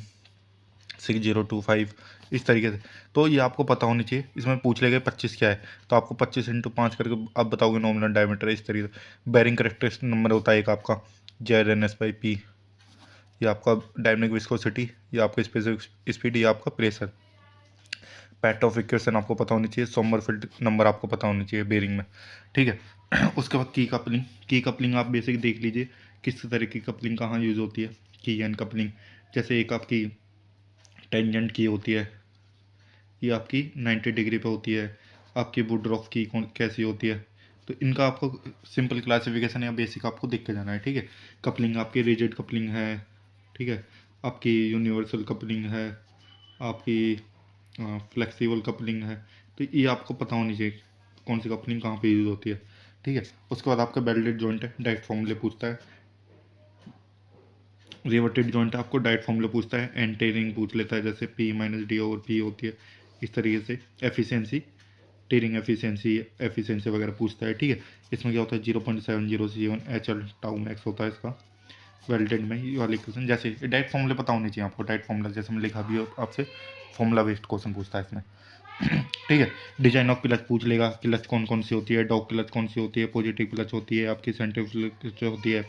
6025, इस तरीके से, तो ये आपको पता होनी चाहिए। इसमें पूछ लेगा 25 क्या है, तो आपको 25 × 5 करके आप बताओगे नॉमिनल डायमीटर, इस तरीके से। बेरिंग करेक्टरिस्टिक नंबर होता है एक आपका ZNS/P, ये आपका डायनेमिक विस्कोसिटी, ये आपका स्पेसिफिक स्पीड, ये आपका प्रेशर। पैट ऑफ इक्वेशन आपको पता होनी चाहिए, सोमरफील्ड नंबर आपको पता होनी चाहिए बेरिंग में, ठीक है। उसके बाद की कपलिंग, की कपलिंग आप बेसिक देख लीजिए किस तरह की कपलिंग कहाँ यूज़ होती है। की एंड कपलिंग, जैसे एक आपकी टेंजेंट की होती है, ये आपकी 90 डिग्री पे होती है, आपकी वुडरॉफ की कौन कैसी होती है। तो इनका आपको सिंपल क्लासिफिकेशन या बेसिक आपको देख के जाना है, ठीक है। कपलिंग आपकी रिजिड कपलिंग है, ठीक है, आपकी यूनिवर्सल कपलिंग है, आपकी फ्लेक्सिबल कपलिंग है। तो ये आपको पता होनी चाहिए कौन सी कपलिंग कहाँ पे यूज़ होती है, ठीक है। उसके बाद आपका बेल्टेड जॉइंट है, डायरेक्ट फॉर्मूले पूछता है। रिवर्टेड जॉइंट आपको डायरेक्ट फॉर्मूला पूछता है, एंटेरिंग पूछ लेता है, जैसे P-D/P होती है, इस तरीके से। एफिशिएंसी, टीरिंग एफिशिएंसी, एफिशिएंसी वगैरह पूछता है, ठीक है। इसमें क्या होता है 0.7007 HL टाउ मैक्स होता है इसका, वेल्डेड में ये वाले क्वेश्चन, जैसे डायरेक्ट फॉर्मूले पता होने चाहिए आपको, डायरेक्ट फॉर्मूला जैसे मैं लिखा भी हो आपसे, फॉर्मूला बेस्ड क्वेश्चन पूछता है इसमें। ठीक है, डिजाइन ऑफ क्लच पूछ लेगा, क्लच कौन कौन सी होती है, डॉग क्लच कौन सी होती है, पॉजिटिव क्लच होती है, आपकी सेंट्रिफ्यूगल क्लच होती है।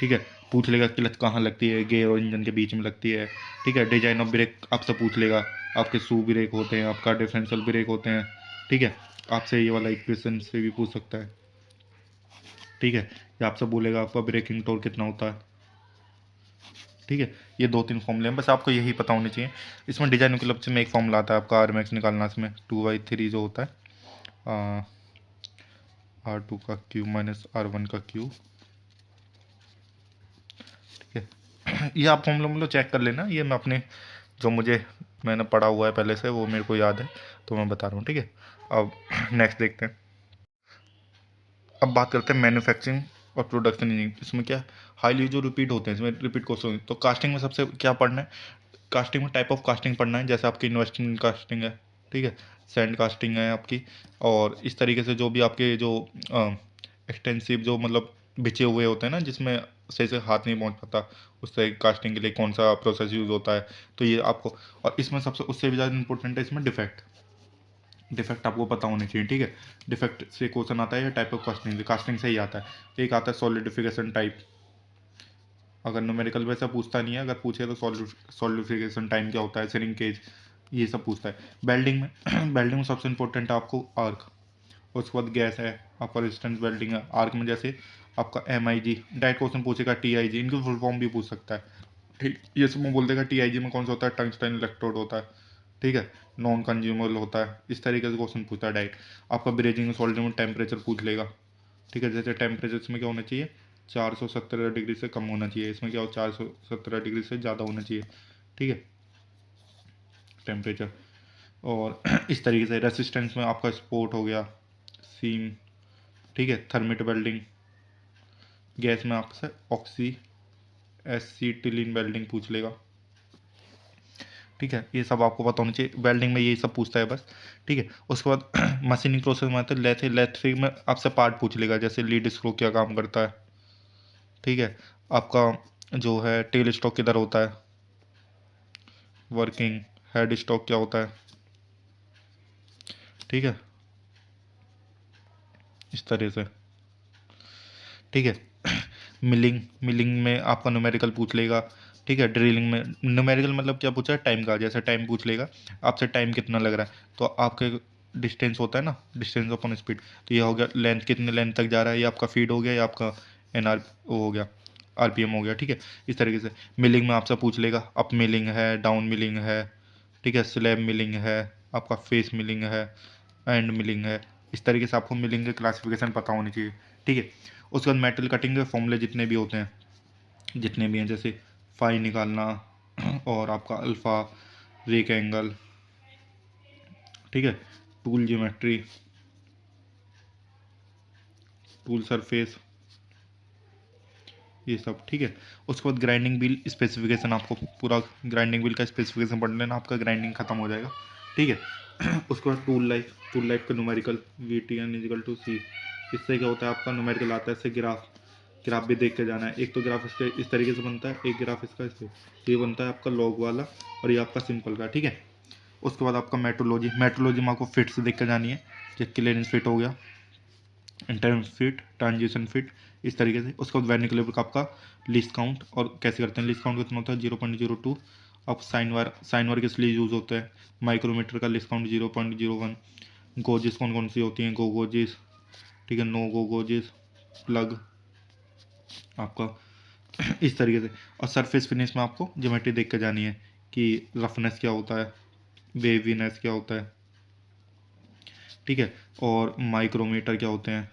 ठीक है, पूछ लेगा क्लच कहाँ लगती है, गेयर और इंजन के बीच में लगती है। ठीक है, डिजाइन ऑफ ब्रेक आपसे पूछ लेगा, आपके शू ब्रेक होते हैं, आपका डिफरेंशियल ब्रेक होते हैं। ठीक है, आपसे ये वाला इक्वेशन से भी पूछ सकता है। ठीक है, या आपसे बोलेगा आपका ब्रेकिंग टॉर्क कितना होता है। ठीक है, ये 2-3 फॉर्मूले हैं, बस आपको यही पता होने चाहिए। इसमें डिजाइन क्लब में एक फॉर्मूला आता है आपका आर मैक्स निकालना, इसमें 2/3 जो होता है R2 का क्यूब माइनस R1 का क्यूब। ठीक है, ये आप फॉर्मूला चेक कर लेना, ये मैं अपने जो मैंने पढ़ा हुआ है पहले से, वो मेरे को याद है, तो मैं बता रहा हूँ। ठीक है, अब नेक्स्ट देखते हैं। अब बात करते हैं मैन्युफैक्चरिंग और प्रोडक्शन इंजीनियरिंग। इसमें क्या हाईली जो रिपीट होते हैं, इसमें रिपीट क्वेश्चन। तो कास्टिंग में सबसे क्या पढ़ना है, कास्टिंग में टाइप ऑफ कास्टिंग पढ़ना है, जैसे आपकी इन्वेस्टमेंट कास्टिंग है। ठीक है, सैंड कास्टिंग है आपकी, और इस तरीके से जो भी आपके जो एक्सटेंसिव जो मतलब बिछे हुए होते हैं ना, जिसमें सही से हाथ नहीं पहुंच पाता, उस तरह की कास्टिंग के लिए कौन सा प्रोसेस यूज़ होता है, तो ये आपको। और इसमें सबसे उससे भी ज़्यादा इंपॉर्टेंट है इसमें डिफेक्ट, डिफेक्ट आपको पता होने चाहिए। ठीक है, डिफेक्ट से क्वेश्चन आता है या टाइप ऑफ कास्टिंग, कास्टिंग से ही आता है। एक आता है सॉलिडिफिकेशन टाइप, अगर न्यूमेरिकल वैसा पूछता नहीं है, अगर पूछे तो सॉलिडिफिकेशन टाइम क्या होता है, श्रिंकेज, ये सब पूछता है। बेल्डिंग में बेल्डिंग में सबसे इंपॉर्टेंट है आपको आर्क, उसके बाद गैस है, आपका रेजिस्टेंस वेल्डिंग है। आर्क में जैसे आपका MIG, डायरेक्ट क्वेश्चन पूछेगा TIG, इनकी फुल फॉर्म भी पूछ सकता है। ठीक, ये सब मैं बोल देगा TIG में कौन सा होता है, टंगस्टन इलेक्ट्रोड होता है। ठीक है, नॉन कंज्यूमेबल होता है, इस तरीके से क्वेश्चन पूछता है डायरेक्ट। आपका ब्रेजिंग सोल्डरिंग में टेम्परेचर पूछ लेगा। ठीक है, जैसे टेम्परेचर इसमें क्या होना चाहिए, 417 डिग्री से कम होना चाहिए, इसमें क्या हो 417 डिग्री से ज़्यादा होना चाहिए। ठीक है, टेम्परेचर। और इस तरीके से रेसिस्टेंस में आपका स्पोर्ट हो गया, सीम। ठीक है, थर्मिट वेल्डिंग। गैस में आपसे ऑक्सी एसिटिलीन वेल्डिंग पूछ लेगा। ठीक है, ये सब आपको पता होना चाहिए, वेल्डिंग में ये सब पूछता है बस। ठीक है, उसके बाद मशीनिंग प्रोसेस में आता है लेथ में आपसे पार्ट पूछ लेगा, जैसे लीड स्क्रू क्या काम करता है। ठीक है, आपका जो है टेल स्टॉक किधर होता है, वर्किंग हेड स्टॉक क्या होता है। ठीक है, इस तरह से। ठीक है, मिलिंग में आपका न्यूमेरिकल पूछ लेगा। ठीक है, ड्रिलिंग में न्यूमेरिकल मतलब क्या पूछा है, टाइम का, जैसे टाइम पूछ लेगा आपसे, टाइम कितना लग रहा है, तो आपके डिस्टेंस होता है ना, डिस्टेंस अपॉन स्पीड, तो ये हो गया लेंथ, कितने लेंथ तक जा रहा है, ये आपका फीड हो गया, या आपका NR वो हो गया, RPM हो गया। ठीक है, इस तरीके से। मिलिंग में आपसे पूछ लेगा अप मिलिंग है, डाउन मिलिंग है। ठीक है, स्लैब मिलिंग है, आपका फेस मिलिंग है, एंड मिलिंग है। इस तरीके से आपको मिलिंग के क्लासिफिकेशन पता होनी चाहिए। ठीक है, उसके बाद मेटल कटिंग के फॉर्मूले जितने भी होते हैं, जितने भी हैं, जैसे फाई निकालना और आपका अल्फ़ा, रेक एंगल। ठीक है, टूल ज्योमेट्री, टूल सरफेस, ये सब। ठीक है, उसके बाद ग्राइंडिंग व्हील स्पेसिफिकेशन, आपको पूरा ग्राइंडिंग व्हील का स्पेसिफिकेशन पढ़ लेना, आपका ग्राइंडिंग खत्म हो जाएगा। ठीक है, उसके बाद टूल लाइफ का न्यूमेरिकल VTN=C। इससे क्या होता है, आपका न्यूमेरिकल आता है, इससे ग्राफ भी देख के जाना है। एक तो ग्राफ इसके इस तरीके से बनता है, एक ग्राफ इसका इससे, ये बनता है आपका लॉग वाला, और ये आपका सिंपल का। ठीक है, उसके बाद आपका मेट्रोलॉजी में आपको फिट से देख के जानी है, जैसे क्लियरेंस फिट हो गया, इंटरम फिट, ट्रांजिशन फिट, इस तरीके से। उसके बाद वर्निकुलर का आपका लीस्ट काउंट, और कैसे करते हैं लीस्ट काउंट, कितना होता है 0.02। अब साइन वार किस लिए यूज़ होता है, माइक्रोमीटर का लीस्ट काउंट 0.01। गोजेस कौन कौन सी होती हैं, गो गोजेस। ठीक है, नो गो गोजेस, प्लग आपका इस तरीके से। और सरफेस फिनिश में आपको ज्योमेट्री देख के जानी है कि रफनेस क्या होता है, वेवीनेस क्या होता है। ठीक है, और माइक्रोमीटर क्या होते हैं,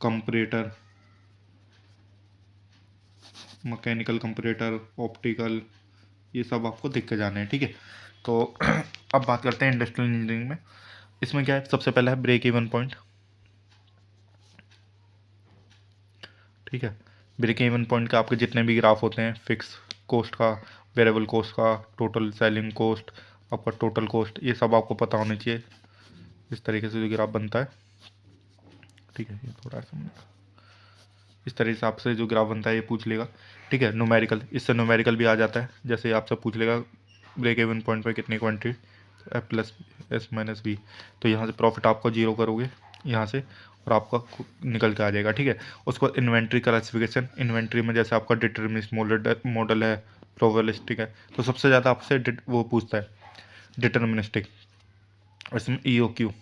कंपरेटर, मैकेनिकल कंपरेटर, ऑप्टिकल, ये सब आपको देख के जाने हैं। ठीक है, तो अब बात करते हैं इंडस्ट्रियल इंजीनियरिंग में। इसमें क्या है, सबसे पहला है ब्रेक इवन पॉइंट। ठीक है, ब्रेक इवन पॉइंट का आपके जितने भी ग्राफ होते हैं, फिक्स कॉस्ट का, वेरिएबल कॉस्ट का, टोटल सेलिंग कॉस्ट, आपका टोटल कॉस्ट, ये सब आपको पता होने चाहिए। इस तरीके से जो ग्राफ बनता है। ठीक है, ये थोड़ा सा इस तरह से आपसे जो ग्राफ बनता है ये पूछ लेगा। ठीक है, न्यूमेरिकल, इससे न्यूमेरिकल भी आ जाता है, जैसे आपसे पूछ लेगा ब्रेक इवन पॉइंट पर कितनी quantity, F plus S minus B, तो यहाँ से प्रॉफिट आपका जीरो करोगे यहाँ से, और आपका निकल के आ जाएगा। ठीक है, उसके बाद इन्वेंट्री क्लासिफिकेशन, इन्वेंट्री में जैसे आपका डिटर्मिनिस्ट मॉडल है, प्रोबेबिलिस्टिक है, तो सबसे ज़्यादा आपसे वो पूछता है डिटर्मिनिस्टिक, इसमें ई ओ क्यू,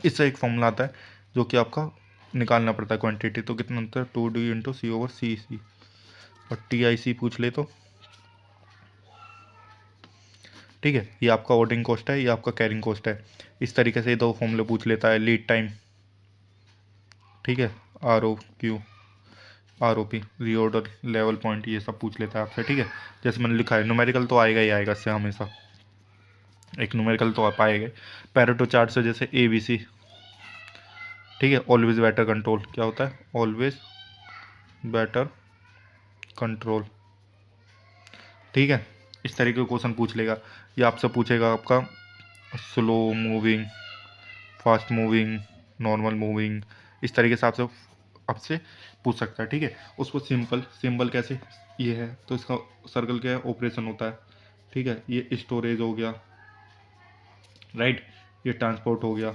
इससे एक फॉर्मूला आता है जो कि आपका निकालना पड़ता है क्वांटिटी, तो कितना होता है 2D इंटू सी ओवर सी सी, और टी आई सी पूछ ले तो। ठीक है, ये आपका ऑर्डरिंग कॉस्ट है, ये आपका कैरिंग कॉस्ट है। इस तरीके से 2 फॉर्मूले पूछ लेता है। लीड टाइम, ठीक है, R O Q, R O P, reorder level point, ये सब पूछ लेता है आपसे। ठीक है, जैसे मैंने लिखा है न्यूमेरिकल तो आएगा ही आएगा इससे, हमेशा एक न्यूमेरिकल तो आप आएगा। पैरेटो चार्ट से जैसे ए बी सी, ठीक है, ऑलवेज बेटर कंट्रोल, क्या होता है ऑलवेज बेटर कंट्रोल। ठीक है, इस तरीके का क्वेश्चन पूछ लेगा। ये आपसे पूछेगा आपका slow moving, fast moving, normal moving, इस तरीके से आपसे पूछ सकता है। ठीक है, उसको सिंपल कैसे, ये है तो इसका सर्कल क्या है, ऑपरेशन होता है। ठीक है, ये स्टोरेज हो गया, राइट, ये ट्रांसपोर्ट हो गया,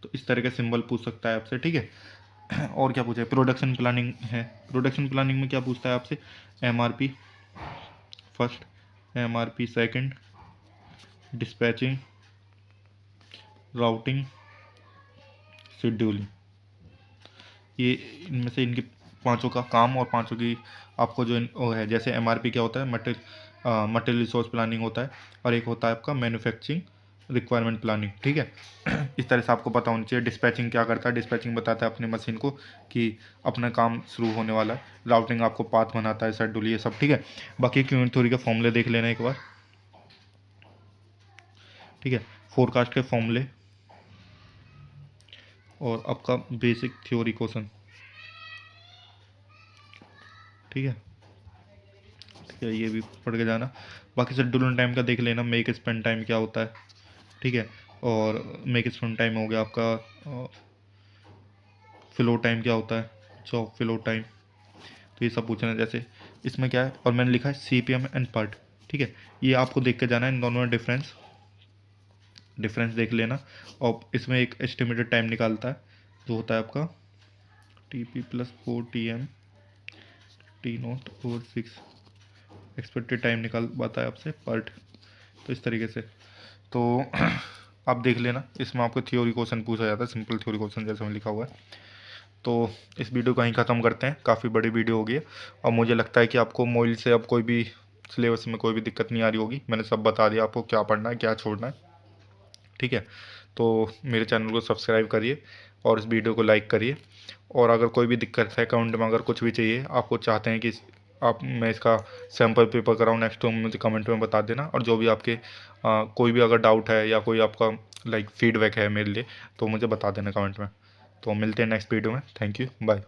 तो इस तरह के सिंबल पूछ सकता है आपसे। ठीक है, और क्या पूछे, प्रोडक्शन प्लानिंग है, प्रोडक्शन प्लानिंग में क्या पूछता है आपसे, MRP first, MRP second, dispatching, routing, scheduling, ये इनमें से इनके पांचों का काम और पांचों की आपको जो वो है, जैसे एमआरपी क्या होता है, मटेरियल रिसोर्स प्लानिंग होता है, और एक होता है आपका मैन्युफैक्चरिंग रिक्वायरमेंट प्लानिंग। ठीक है, इस तरह से आपको पता होना चाहिए। डिस्पैचिंग क्या करता है, डिस्पैचिंग बताता है अपनी मशीन को कि अपना काम शुरू होने वाला है। राउटिंग आपको पाथ बनाता है, शेड्यूल, ये सब। ठीक है, बाकी क्यू थ्योरी के फॉर्मूले देख लेना एक बार। ठीक है, फोरकास्ट के फॉर्मूले और आपका बेसिक थ्योरी क्वेश्चन। ठीक है, ठीक है, ये भी पढ़ के जाना। बाकी शेड्यूल टाइम का देख लेना, मेक स्पेंड टाइम क्या होता है। ठीक है, और मेक स्पेंड टाइम हो गया आपका, फ्लो टाइम क्या होता है, जॉब फ्लो टाइम, तो ये सब पूछना है। जैसे इसमें क्या है, और मैंने लिखा है CPM एंड पार्ट। ठीक है, ये आपको देख के जाना है, इन दोनों में डिफरेंस देख लेना। और इसमें एक एस्टिमेटेड टाइम निकालता है जो होता है आपका TP plus 4TM T0 over 6, expected time निकाल पाता है आपसे पार्ट, तो इस तरीके से। तो आप देख लेना, इसमें आपको थ्योरी क्वेश्चन पूछा जाता है, सिंपल थ्योरी क्वेश्चन जैसे में लिखा हुआ है। तो इस वीडियो को यहीं ख़त्म करते हैं, काफ़ी बड़ी वीडियो हो गई है, और मुझे लगता है कि आपको मोइल से अब कोई भी सिलेबस में कोई भी दिक्कत नहीं आ रही होगी। मैंने सब बता दिया आपको, क्या पढ़ना है क्या छोड़ना है। ठीक है, तो मेरे चैनल को सब्सक्राइब करिए और इस वीडियो को लाइक करिए। और अगर कोई भी दिक्कत है, कमेंट में अगर कुछ भी चाहिए, आपको चाहते हैं कि आप मैं इसका सैम्पल पेपर कराऊँ नेक्स्ट, तो मुझे कमेंट में बता देना। और जो भी आपके कोई भी अगर डाउट है या कोई आपका फीडबैक है मेरे लिए, तो मुझे बता देना कमेंट में। तो मिलते हैं नेक्स्ट वीडियो में। Thank you, bye.